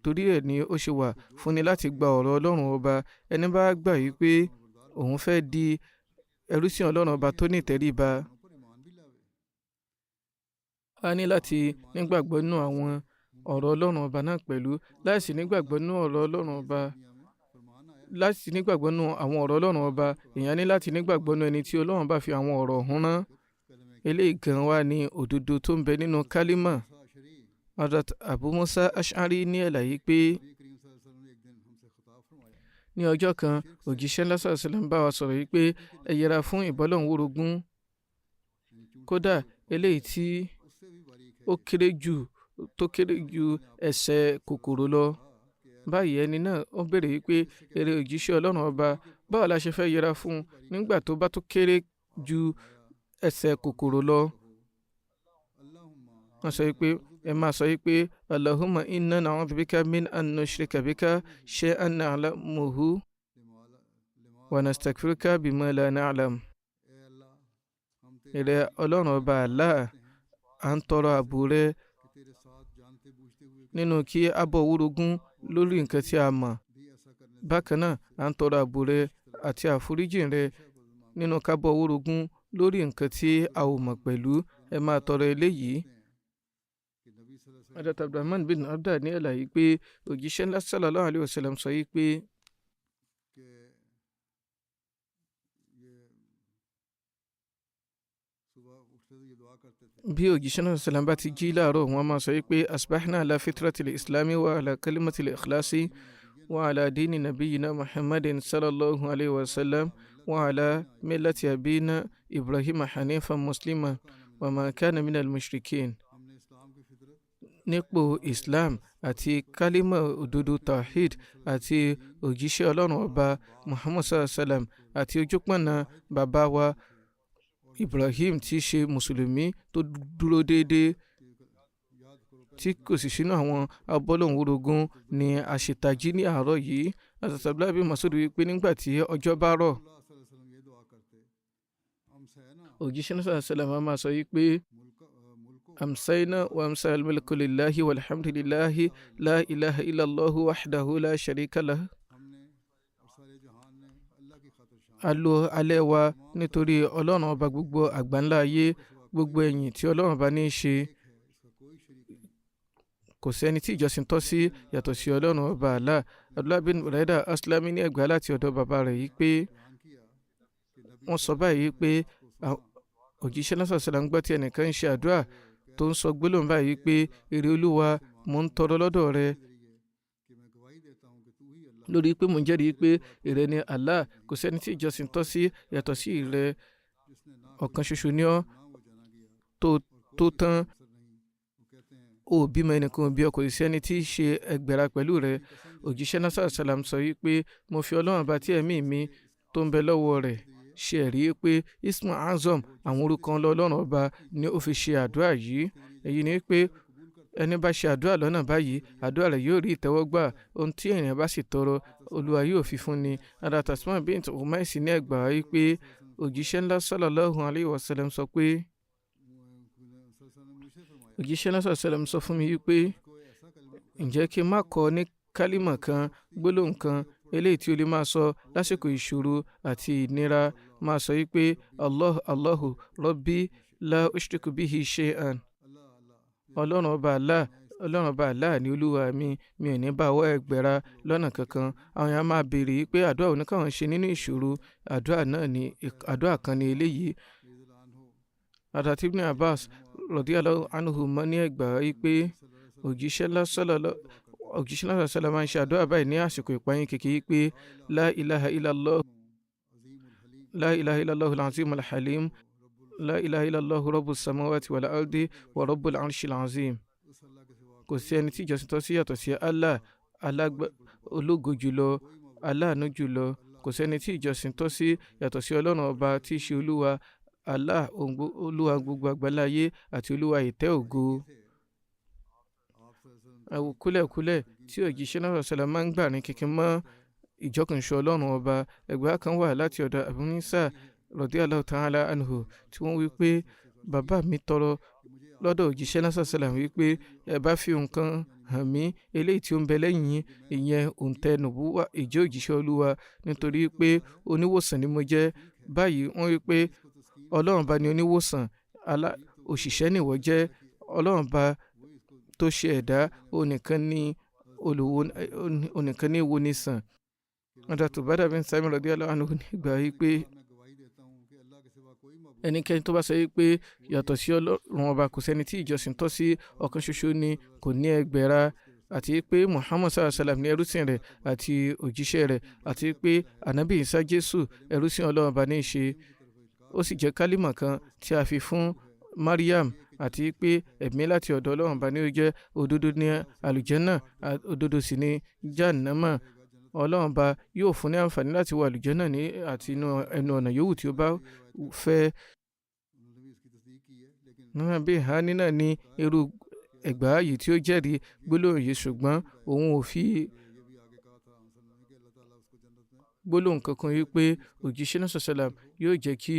Torí ẹ̀ ni ó ṣe wà fúnni láti gba ọ̀rọ̀ ọlọ́run ọba. Ẹni bá gbà yí pé òun fẹ́ di ẹrúsìn ọlọ́run ọba tó ní ìtẹríba, a ní láti nígbàgbọ́ nínú àwọn ọ̀rọ̀ ọlọ́run ọba náà pẹ̀lú. Láìsí nígbàgbọ́ nínú ọ̀rọ̀ ọlọ́run ọba, èèyàn ní láti nígbàgbọ́ nínú ẹni tí ọlọ́run bá fi àwọn ọ̀rọ̀ ọ̀hún rán. Eléyìí gan wá ní òdodo tó ń bẹ nínú kálímà. Hazrat Abu Musa Ash'ari ní àlàyé pé ní ọjọ́ kan òjíṣẹ́ ńlá sallallahu alaihi wasallam bá wa sọ̀rọ̀ yìí pé ẹ yẹra fún ìbọ́lọ́hun wórogún. Kódà eléyìí tí ó kéré ju ẹsẹ̀ kòkòrò lọ. Báyìí ẹni náà ó béèrè wípé eré òjíṣẹ́ ọlọ́run ọba, báwo la ṣe fẹ́ yẹra fún nígbà tó bá tó kéré ju ẹsẹ̀ kòkòrò lọ? Wọ́n sọ wípé ẹ máa sọ wípé Allahumma inna na'udhu bika min an nushrika bika shay'an na'lamuhu wa nastaghfiruka bima la na'lam. Ìrẹ ọlọ́run ọba Allah, à ń tọrọ ààbò rẹ nínú kí a bọ wórogún lórí nǹkan tí a mọ̀. Bákan náà à ń tọrọ ààbò rẹ àti àforíjìn rẹ nínú ká bọ wórogún lórí nǹkan tí a ò mọ̀ pẹ̀lú. Ẹ máa tọrọ eléyìí. Hazrat Abdurrahman bin Abda ní àlàyé pé òjíṣẹ́ ńlá sallallahu alayhi wa sallam sọ yìí pé bí òjíṣẹ́ náà sallam bá ti jí láàárọ̀ wọn máa sọ yìí pé asbahna ala fitratil islami wa ala kalimatil ikhlasi wa ala dini nabiyina muhammadin sallallahu alayhi wa sallam wa ala millati abina ibrahim hanifan musliman wa ma kana minal mushrikin. Nípò islam àti kálímà òdodo tawhid àti òjíṣẹ́ ọlọ́run ọba muhammad sallallahu alayhi wa sallam àti ojúpọ̀nà bàbá wa ibrahim tí í ṣe mùsùlùmí tó dúró déédéé tí kò sì sínú àwọn abọ́lọ̀hún ni àṣetají ní àárọ̀ yìí. Abdullahi bin Mas'ud wípé nígbà tí ọjọ́ bá rọ̀ òjíṣẹ́ náà sallallahu alayhi wa sallam máa sọ wípé amsayna wa amsa al-mulku lillahi walhamdulillahi la ilaha illallahu wahdahu la sharika lah. A lo alẹ́ wa nítorí ọlọ́run ọba gbogbo àgbáńlá ayé, gbogbo ẹ̀yìn tí ọlọ́run ọba ní í ṣe, kò sẹ́ni tí ìjọsìn tọ́ sí yàtọ̀ sí ọlọ́run ọba Allah. Abdullah bin Buraida Aslami ní ẹgbàá láti ọ̀dọ̀ bàbá rẹ̀ yìí pé wọ́n sọ báyìí pé òjíṣẹ́ náà sallallahu alaihi wasallam gbọ́ tí ẹnìkan ń ṣe àdúrà tó ń sọ gbólóhùn báyìí pé èrè olúwa mò ń tọrọ lọ́dọ̀ rẹ lórí pé mò ń jẹ́rìí pé ìrẹ ni Allah, kò sẹ́ni tí ìjọsìn tọ́ sí yàtọ̀ sí ìrẹ, ọ̀kan ṣoṣo ni ọ́ tó tán, ó bímọ ẹnìkan ò bí ọ, kò sí ẹni tí í ṣe ẹgbẹ̀ra pẹ̀lú rẹ. Òjíṣẹ́ náà sallallahu alaihi wasallam sọ wípé mo fi ọlọ́run bá tí ẹ̀mí mi tó ń bẹ lọ́wọ́ rẹ̀ ṣe ẹ̀rí pé ismu azam àwọn orúkọ ọlọ́run ọba ni ó fi ṣe àdúrà yìí. Èyí ni pé ẹni bá ṣe àdúrà lọ́nà báyìí àdúrà rẹ̀ yóò rí ìtẹ́wọ́gbà, ohun tí èèyàn bá sì tọrọ olúwa yóò fi fún ni. Hazrat Asma bint Umais ní ẹgbàá wí pé òjíṣẹ́ ńlá sallallahu alayhi wa sallam sọ pé òjíṣẹ́ ńlá sallallahu alayhi wa sallam sọ fún mi wípé ǹjẹ́ kí n má kọ́ ní kálímà kan, gbólóhùn kan eléyìí tí o lè máa sọ lásìkò ìṣòro àti ìnira, máa sọ wípé Allahu Rabbi la ushriku bihi shay'an. Ọlọ́run ọba Allah ni olúwa mi ò ní bá ọwọ́ ẹgbẹ̀ra lọ́nà kankan. Àwọn èèyàn máa béèrè pé àdúrà òní káwọn ṣe nínú ìṣòro, àdúrà kan ní eléyìí. Hazrat Ibn Abbas radiyallahu anhu mọ́ ní ẹgbàá wípé òjíṣẹ́ náà sallallahu máa ń ṣe àdúrà báyìí ní àsìkò ìpayín kékeré pé la ilaha illallah al-azim al-halim, la ilaha illallah rabbus samawati wal ardi wa rabbul arshil azim. Kò sí ẹni tí ìjọsìn tọ́ sí yàtọ̀ sí Allah, ológo jùlọ, aláàánú jùlọ. Kò sẹ́ni tí ìjọsìn tọ́ sí yàtọ̀ sí ọlọ́run ọba tí í ṣe olúwa Allah, olúwa gbogbo àgbáláyé àti olúwa ìtẹ́ ògo. Ẹ̀wù kúlẹ̀kúlẹ̀ tí òjíṣẹ́ náà sallallahu máa ń gbà ní kíkín mọ́ ìjọkànṣe ọlọ́run ọba. Ẹgbàá kan wà láti ọ̀dọ̀ Abu Musa radiyallahu ta'ala anhu tí wọ́n wí pé bàbá mi tọrọ lọ́dọ̀ òjíṣẹ́ náà sallallahu wípé ẹ bá fi nǹkan hàn mí eléyìí tí ó ń bẹ lẹ́yìn ìyẹn òǹtẹ̀ nùbúwà ìjẹ́ òjíṣẹ́ olúwa, nítorí pé oníwòsàn ni mo jẹ́. Báyìí wọ́n wí pé ọlọ́run bá ní oníwòsàn, òṣìṣẹ́ nìwọ jẹ́, ọlọ́run bá tó ṣe ẹ̀dá onìkan ní ìwònísàn. Hazrat Ubadah bin Samit radiyallahu anhu nígbà wípé ẹnikẹ́ni tó bá sọ wípé yàtọ̀ sí ọlọ́run ọba kò sẹ́ni tí ìjọsìn tọ́ sí, ọ̀kan ṣoṣo ni, kò ní ẹgbẹ̀ra, àti pé Muhammad sallallahu alaihi wasallam ní ẹrúsìn rẹ̀ àti òjíṣẹ́ rẹ̀, àti pé Ànábì Ìsá Jésù ẹrúsìn ọlọ́run ọba ní í ṣe. Ó sì jẹ́ kálímà kan tí a fi fún Maryam, àti pé ẹ̀mí láti ọ̀dọ̀ ọlọ́run ọba ní ó jẹ́, òdodo ní àlùjànnà, òdodo sì ní jahannama. Ọlọ́run ọba yóò fún ní àǹfààní láti wọ àlùjànnà ní àti ẹnu ọ̀nà yòówù tí ó bá fẹ́. Bí ìhání náà ní irú ẹgbàá yìí tí ó jẹ́rìí gbólóhùn yìí, ṣùgbọ́n òun ò fi gbólóhùn kankan yìí pé òjíṣẹ́ náà sallallahu yóò jẹ́ kí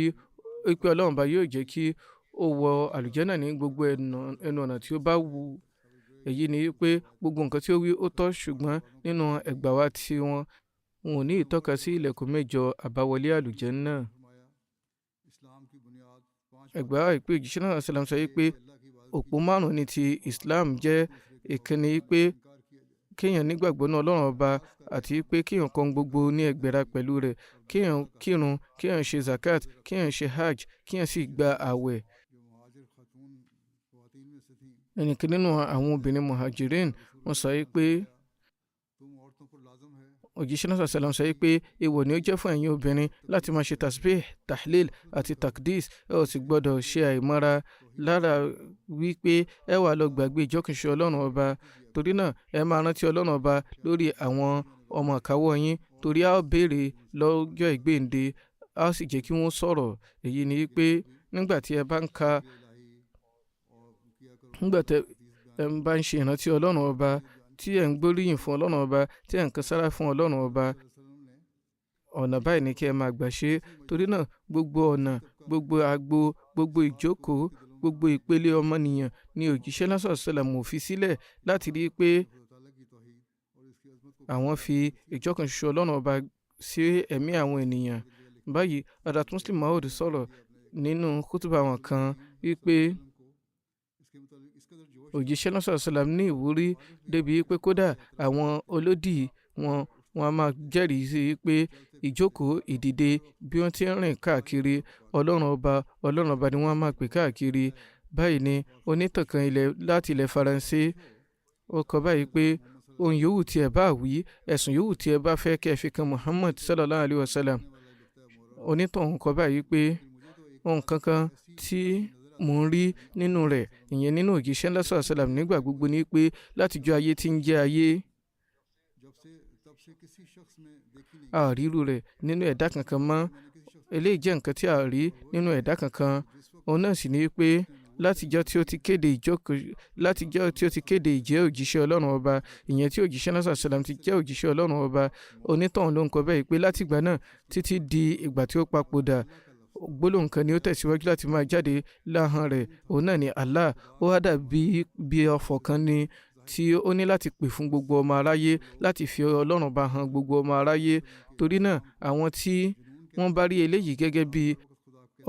pé ọlọ́run ọba yóò jẹ́ kí ó wọ àlùjànnà ní gbogbo ẹnu ọ̀nà tí ó bá wù. Èyí ni wípé gbogbo nǹkan tí ó wí ó tọ́, ṣùgbọ́n nínú ẹgbàá wa tí wọn ò ní ìtọ́ka sí ilẹ̀kùn mẹ́jọ àbáwọlé àlùjànnà. Ẹgbàá ìpè òjíṣẹ́ náà sallallahu sọ wípé òpó márùn-ún ní ti Islam jẹ́ ìkíni pé kéèyàn nígbàgbọ́ náà ọlọ́run ọba àti pé kéèyàn kan gbogbo ní ẹgbẹ̀ra pẹ̀lú rẹ̀, kéèyàn kírun, kéèyàn ṣe zakat, kéèyàn ṣe hajj, kéèyàn sì gba àwẹ̀. ẹnìkan nínú àwọn obìnrin muhajirin wọ́n sọ pé òjíṣẹ́ náà sàlám sọ pé èèwọ̀ ni ó jẹ́ fún ẹ̀yin obìnrin láti máa ṣe tasbih, tahlil àti takdis. ẹ ò sì gbọ́dọ̀ ṣe àìmọ́ra lára wípé ẹ wà lọ gbàgbé ìjọkìnṣe ọlọ́run ọba. torí náà ẹ máa rántí ọlọ́run ọba lórí àwọn ọmọ àkáwọ́ yín, torí a ó béèrè lọ́jọ́ ìgbéǹde, a ó sì jẹ́ kí wọ́n sọ̀rọ̀. èyí ni pé nígbà tí ẹ bá ń ṣe ìrántí ọlọ́run ọba, tí ẹ̀ ń gbóríyìn fún ọlọ́run ọba, tí ẹ̀ ń kan sára fún ọlọ́run ọba, ọ̀nà báyìí ni kí ẹ máa gbà ṣe. torí náà gbogbo ọ̀nà, gbogbo agbo, gbogbo ìjókòó, gbogbo ìpele ọmọnìyàn ni òjíṣẹ́ lásán sálàmù fi sílẹ̀ láti rí i pé àwọn fi ìjọkan ṣoṣo ọlọ́run ọba sí ẹ̀mí àwọn ènìyàn. báyìí Hazrat Muslim Maud sọ̀rọ̀ nínú kútùbà wọn kan wípé òjíṣẹ́ náà sọ̀rọ̀ ní ìwúrí débi pé kódà àwọn olódì wọn a máa jẹ́rìí sí pé ìjókòó, ìdìde, bí wọ́n ti ń rìn káàkiri ọlọ́run ọba ni wọ́n á máa pè káàkiri. báyìí ni onítàn kan láti ilẹ̀ Faransé ó kọ báyìí pé ohun yòówù tí ẹ bá wí, ẹ̀sùn yòówù tí ẹ bá fẹ́ kẹ́ ẹ fi kan Muhammad sallallahu alayhi wa sallam. onítàn kọ báyìí pé ohun kankan tí mò ń rí nínú rẹ̀, ìyẹn nínú òjíṣẹ́ ńlá sallallahu alayhi wa sallam nígbà gbogbo ni pé látijọ́ ayé tí ń jẹ́ ayé, a ò ríru rẹ̀ nínú ẹ̀dá kankan mọ́. eléyìí jẹ́ nǹkan tí a ò rí nínú ẹ̀dá kankan. òun náà sì ni pé látijọ́ tí ó ti kéde ìjẹ́ òjíṣẹ́ ọlọ́run ọba, ìyẹn tí òjíṣẹ́ náà sàlám ti jẹ́ òjíṣẹ́ ọlọ́run ọba, onítọ̀hún ló ń kọ bẹ́ẹ̀ pé látìgbà náà títí di ìgbà tí ó papòdà, gbólóhùn kan ni ó tẹ̀síwájú láti máa jáde láhàn rẹ̀, òun náà ni Allah. ó wá dàbí bí ọfọ̀ kan ni tí ó ní láti pè fún gbogbo ọmọ aráyé, láti fi ọlọ́run ọba hàn gbogbo ọmọ aráyé. torí náà àwọn tí wọ́n bá rí eléyìí gẹ́gẹ́ bí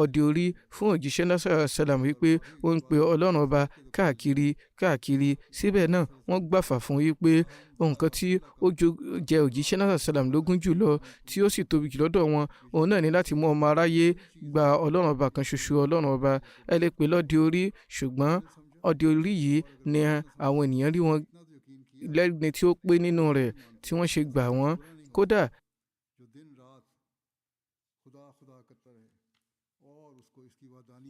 ọdẹ orí fún òjíṣẹ́ náà sàlám wípé ó ń pe ọlọ́run ọba káàkiri, síbẹ̀ náà wọ́n gbàfà fún wípé nǹkan tí ó jẹ òjíṣẹ́ náà sàlám lógún jùlọ, tí ó sì tóbi jù lọ́dọ̀ wọn, òun náà ní láti mú ọmọ aráyé gba ọlọ́run ọba kan ṣoṣo ọlọ́run ọba. ẹ lè pè lọ́dẹ orí, ṣùgbọ́n ọdẹ orí yìí ni àwọn ènìyàn rí wọn lẹ́ni tí ó pé nínú rẹ̀, tí wọ́n ṣe gbà wọ́n. kódà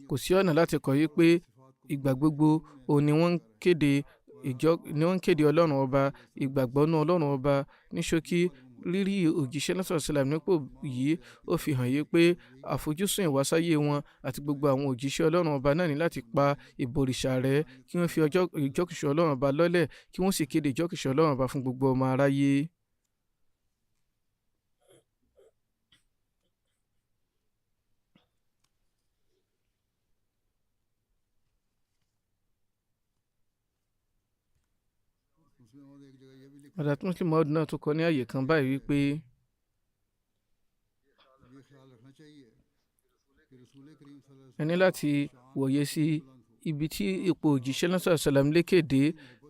kò sí ọ̀nà láti kọ̀ yí pé ìgbà gbogbo òun ni wọ́n ń kéde ọlọ́run ọba, ìgbàgbọ́ nínú ọlọ́run ọba. ní ṣókí, rírí òjíṣẹ́ náà sàlám nípò yìí ó fi hàn yí pé àfojúsùn ìwásáyé wọn àti gbogbo àwọn òjíṣẹ́ ọlọ́run ọba náà ní láti pa ìbọ̀rìṣà rẹ̀, kí wọ́n fi ìjọkìṣẹ́ ọlọ́run ọba lọ́lẹ̀, kí wọ́n sì kéde ìjọkìṣẹ́ ọlọ́run ọba fún gbogbo ọmọ aráyé. Hazrat Muslim Maud náà tún kọ ní àyè kan báyìí wípé ẹ ní láti wòye sí ibi tí ipò òjíṣẹ́ náà sàlám lékèdè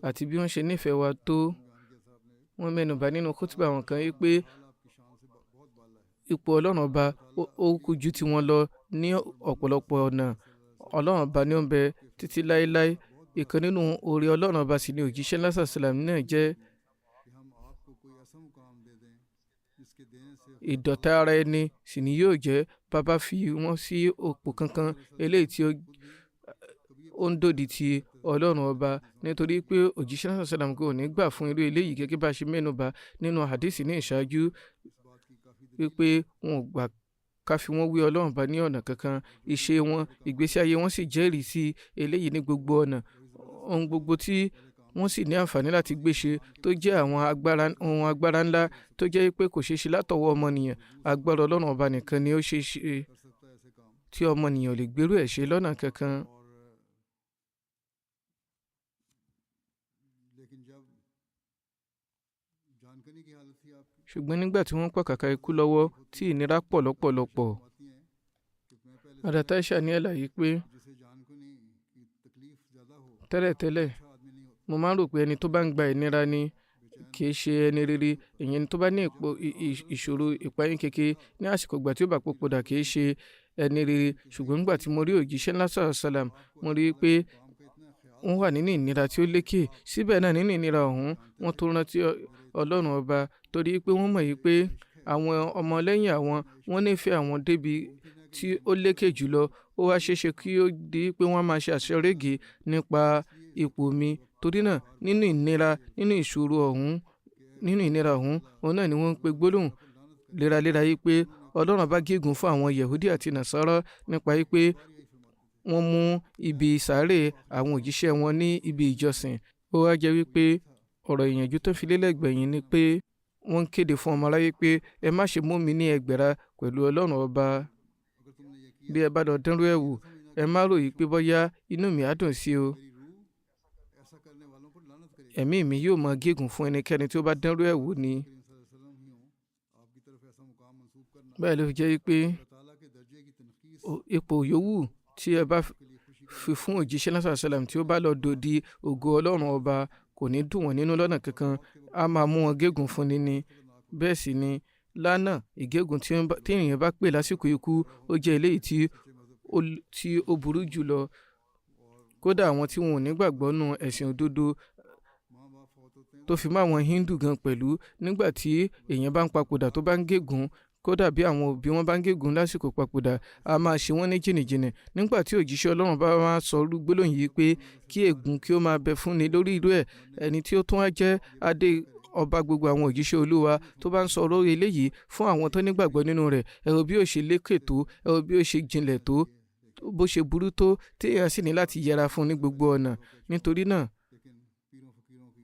àti bí wọ́n ṣe nífẹ̀ẹ́ wa tó. wọ́n mẹ́nubà nínú kútùbà wọn kan wípé ipò ọlọ́run ọba ó kú ju tiwọn lọ ní ọ̀pọ̀lọpọ̀ ọ̀nà. ọlọ́run ọba ni ó ń bẹ títí láéláé. ìkan nínú oore ọlọ́run ọba sì ni òjíṣẹ́ náà sàlám náà jẹ́. ìdọ̀tá ara ẹni sì ni yóò jẹ́ bàbá fi wọ́n sí òpó kankan eléyìí tí ó ń dòdì ti ọlọ́run ọba, nítorí pé òjíṣẹ́ náà sàlám kò ní gbà fún irú eléyìí, gẹ́gẹ́ bá a ṣe mẹ́nuba nínú hadisi ní ìṣáájú wípé wọn ò gbà ká fi wọ́n wé ọlọ́run ọba ní ọ̀nà kankan. ìṣe wọn, ìgbésí ayé wọn sì jẹ́rìí sí eléyìí ní gbogbo ọ̀nà. ohun gbogbo tí wọ́n sì ní àǹfààní láti gbéṣe tó jẹ́ àwọn ohun agbára ńlá tó jẹ́ pé kò ṣeé ṣe látọwọ́ ọmọnìyàn, agbára ọlọ́run ọba nìkan ni ó ṣeé ṣe, tí ọmọnìyàn ò lè gbèrú ẹ̀ ṣe lọ́nà kankan. ṣùgbọ́n nígbà tí wọ́n pàkàkà ikú lọ́wọ́ tí ìnira pọ̀ lọ́pọ̀lọpọ̀, Hazrat Aisha ní àlàyé pé tẹ́lẹ̀tẹ́lẹ̀ mo máa ń rò pé ẹni tó bá ń gba ìnira ni kì í ṣe ẹni rere. ìyẹn tó bá ní ìṣòro ìpayín kékeré ní àsìkò ìgbà tí ó bá papòdà kì í ṣe ẹni rere. ṣùgbọ́n nígbà tí mo rí òjíṣẹ́ ńlá sàlám, mo rí i pé wọ́n wà nínú ìnira tí ó lékè. síbẹ̀ náà nínú ìnira ọ̀hún wọ́n tó rántí ọlọ́run ọba, torí pé wọ́n mọ̀ yìí pé àwọn ọmọlẹ́yìn àwọn wọ́n nífẹ̀ẹ́ àwọn débi tí ó lékè jùlọ. ó wá ṣeéṣe kí ó di pé wọ́n máa ṣe àṣẹrẹ́gì nípa ipò mi. torí náà nínú ìnira ọ̀hún òun náà ni wọ́n ń pe gbólóhùn léraléra yìí pé ọlọ́run bá gégùn fún àwọn yahudi àti nasara nípa yìí pé wọ́n mú ibi sàárè àwọn òjíṣẹ́ wọn ní ibi ìjọsìn. ó wá jẹ́ wípé ọ̀rọ̀ ìyànjú tó fi lélẹ̀ gbẹ̀yìn ni pé wọ́n ń kéde fún ọmọ aráyé pé ẹ má ṣe mú mi ní ẹgbẹ̀ra pẹ̀lú ọlọ́run ọba. bí ẹ bá lọ dánrú ẹ̀ wò, ẹ má rò yìí pé bóyá inú mi á dùn sí o. ẹ̀mí mi yóò máa gégùn fún ẹnikẹ́ni tí ó bá dánrú ẹ̀ wò ni. bẹ́ẹ̀ ló fi jẹ́ pé ipò yòówù tí ẹ bá fi fún òjíṣẹ́ náà sàlám tí ó bá lọ dòdì ògo ọlọ́run ọba kò ní dùn wọ́n nínú lọ́nà kankan, á máa mú wọn gégùn fún ni. bẹ́ẹ̀ sì ni lánàá ìgégùn tí èèyàn bá pè lásìkò ikú ó jẹ́ eléyìí tí ó burú jùlọ. kódà àwọn tí wọn ò nígbàgbọ́ nù ẹ̀sìn òdodo tó fi mọ́ àwọn Hindu gan pẹ̀lú, nígbà tí èèyàn bá ń papòdà tó bá ń gégùn, kódà bí àwọn òbí wọn bá ń gégùn lásìkò papòdà, a máa ṣe wọ́n ní jìnnìjìnnì. nígbà tí òjíṣẹ́ ọlọ́run bá wá sọ gbólóhùn yìí pé kí ègún kí ó máa bẹ fún ni lórí irú ẹ̀, ẹni tí ó tún wá jẹ́ adé ọba gbogbo àwọn òjíṣẹ́ olúwa tó bá ń sọ lórí eléyìí fún àwọn tó nígbàgbọ́ nínú rẹ̀, ẹ wò bí ó ṣe lékè tó, ẹ wò bí ó ṣe jinlẹ̀ tó, bó ṣe burú tó, tí èèyàn sì ní láti yẹra fún ní gbogbo ọ̀nà. nítorí náà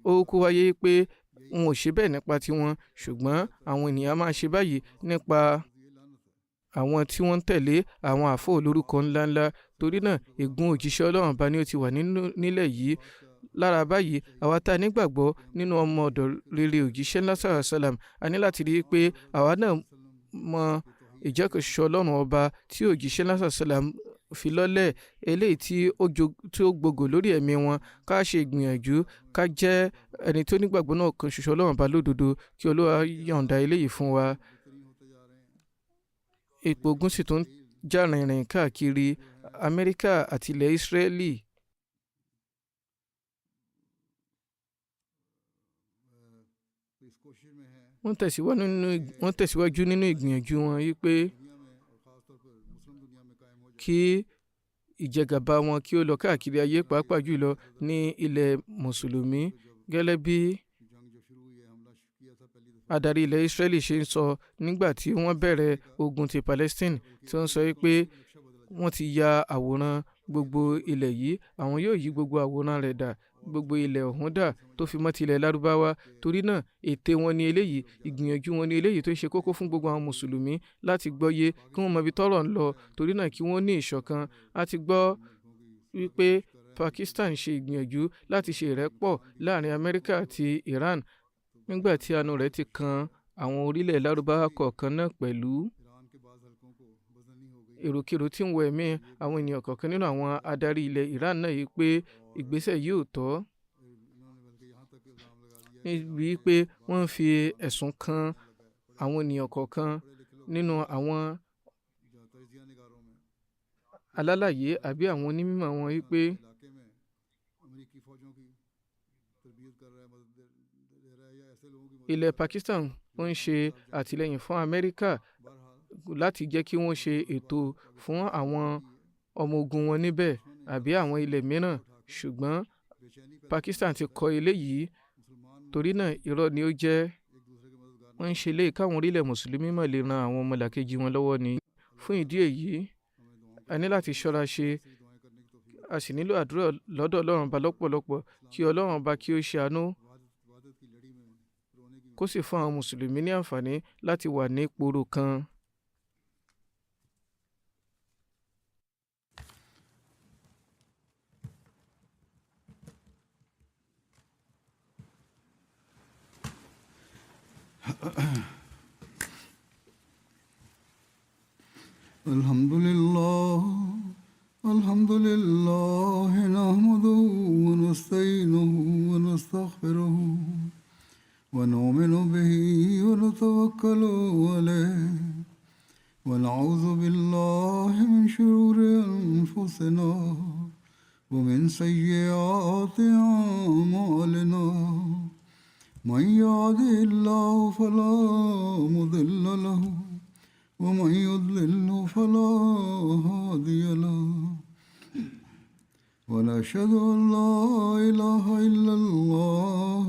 ó kó wáyé pé wọn ò ṣe bẹ́ẹ̀ nípa tiwọn, ṣùgbọ́n àwọn ènìyàn máa ṣe báyìí nípa àwọn tí wọ́n ń tẹ̀lé àwọn àfọ́ olórúkọ ńláńlá. torí náà ègún òjíṣẹ́ ọlọ́run bá ní ó ti wà nílẹ̀ yìí. lára báyìí àwa tá a nígbàgbọ́ nínú ọmọ ọ̀dọ̀ rere òjíṣẹ́ ńlá sàlám, a ní láti rí i pé àwa náà mọ ìjẹ́kọ̀ṣọ́ ọlọ́run ọba tí òjíṣẹ́ ńlá sàlám fi lọ́lẹ̀, eléyìí tí ó gbogbo lórí ẹ̀mí wọn. ká ṣe ìgbìyànjú ká jẹ́ ẹni tó nígbàgbọ́ náà kan ṣoṣo ọlọ́run bá lódodo, kí olúwa yọ̀ǹda eléyìí fún wa. ipò ogun sì tún jà rìnrìn káàkiri Amẹ́ríkà àti ilẹ̀ Ísírẹ́lì. wọ́n tẹ̀síwájú nínú ìgbìyànjú wọn yìí pé kí ìjẹgàba wọn kí ó lọ káàkiri ayé, pàápàá jùlọ ní ilẹ̀ mùsùlùmí, gẹ́lẹ́ bí adarí ilẹ̀ Israeli ṣe ń sọ nígbà tí wọ́n bẹ̀rẹ̀ ogun ti Palestine, tí wọ́n sọ pé wọ́n ti ya àwòrán gbogbo ilẹ̀ yìí, àwọn yóò yí gbogbo àwòrán rẹ̀ dà, gbogbo ilẹ̀ ọ̀hún dà tó fi mọ́ tilẹ̀ lárúbáwá. torí náà ète wọn ni eléyìí, ìgbìyànjú wọn ni eléyìí tó ṣe kókó fún gbogbo àwọn mùsùlùmí láti gbọ́yé, kí wọ́n mọ ibi tọ́rọ̀ ń lọ. torí náà kí wọ́n ní ìṣọ̀kan. a ti gbọ́ wípé Pakistan ṣe ìgbìyànjú láti ṣe ìrẹ́pọ̀ láàrin Amẹ́ríkà àti Iran, nígbà tí àánú rẹ̀ ti kan àwọn orílẹ̀ lárúbáwá kọ̀ọ̀kan náà pẹ̀lú. èròkèrò tí ń wọ ẹ̀mí àwọn ènìyàn kọ̀ọ̀kan nínú àwọn adarí ilẹ̀ Iran náà yìí pé ìgbésẹ̀ yìí ò tọ́, níbi pé wọ́n ń fi ẹ̀sùn kan àwọn ènìyàn kọ̀ọ̀kan nínú àwọn alálàyé àbí àwọn onímọ̀ wọn yìí pé ilẹ̀ Pakistan ó ń ṣe àtìlẹ́yìn fún Amẹ́ríkà láti jẹ́ kí wọ́n ṣe ètò fún àwọn ọmọ ogun wọn níbẹ̀ àbí àwọn ilẹ̀ mìíràn, ṣùgbọ́n Pakistan ti kọ̀ eléyìí. torí náà irọ́ ni ó jẹ́. wọ́n ń ṣe léyìí káwọn orílẹ̀ mùsùlùmí má lè ran àwọn ọmọlàkejì wọn lọ́wọ́ ni. fún ìdí èyí a ní láti ṣọ́ra ṣe, a sì nílò àdúrà lọ́dọ̀ ọlọ́run ọba lọ́pọ̀lọpọ̀, kí ọlọ́run ọba kí ó ṣàánú kó sì fún àwọn mùsùlùmí ní àǹfààní láti wà ní ipòrò kan. الحمد لله نحمده ونستعينه ونستعينه ونستغفره ونؤمن به ونتوكل عليه ونعوذ بالله من شرور أنفسنا ومن سيئات أعمالنا من يهده الله فلا مضل له ومن يضلل فلا هادي له ونشهد أن لا إله إلا الله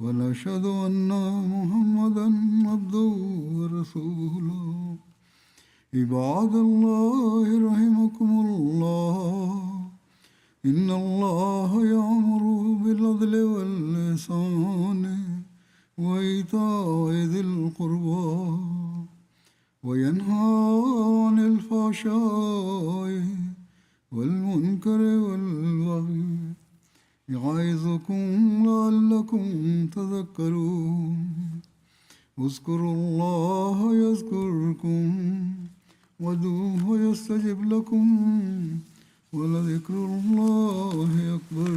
ونشهد أن محمدا عبده ورسوله عباد الله رحمكم الله إن الله يأمر بالعدل والإحسان وإيتاء ذي القربى وينهى عن الفحشاء والمنكر والبغي يعظكم لعلكم تذكرون اذكروا الله يذكركم وادعوه يستجب لكم ولذكر الله أكبر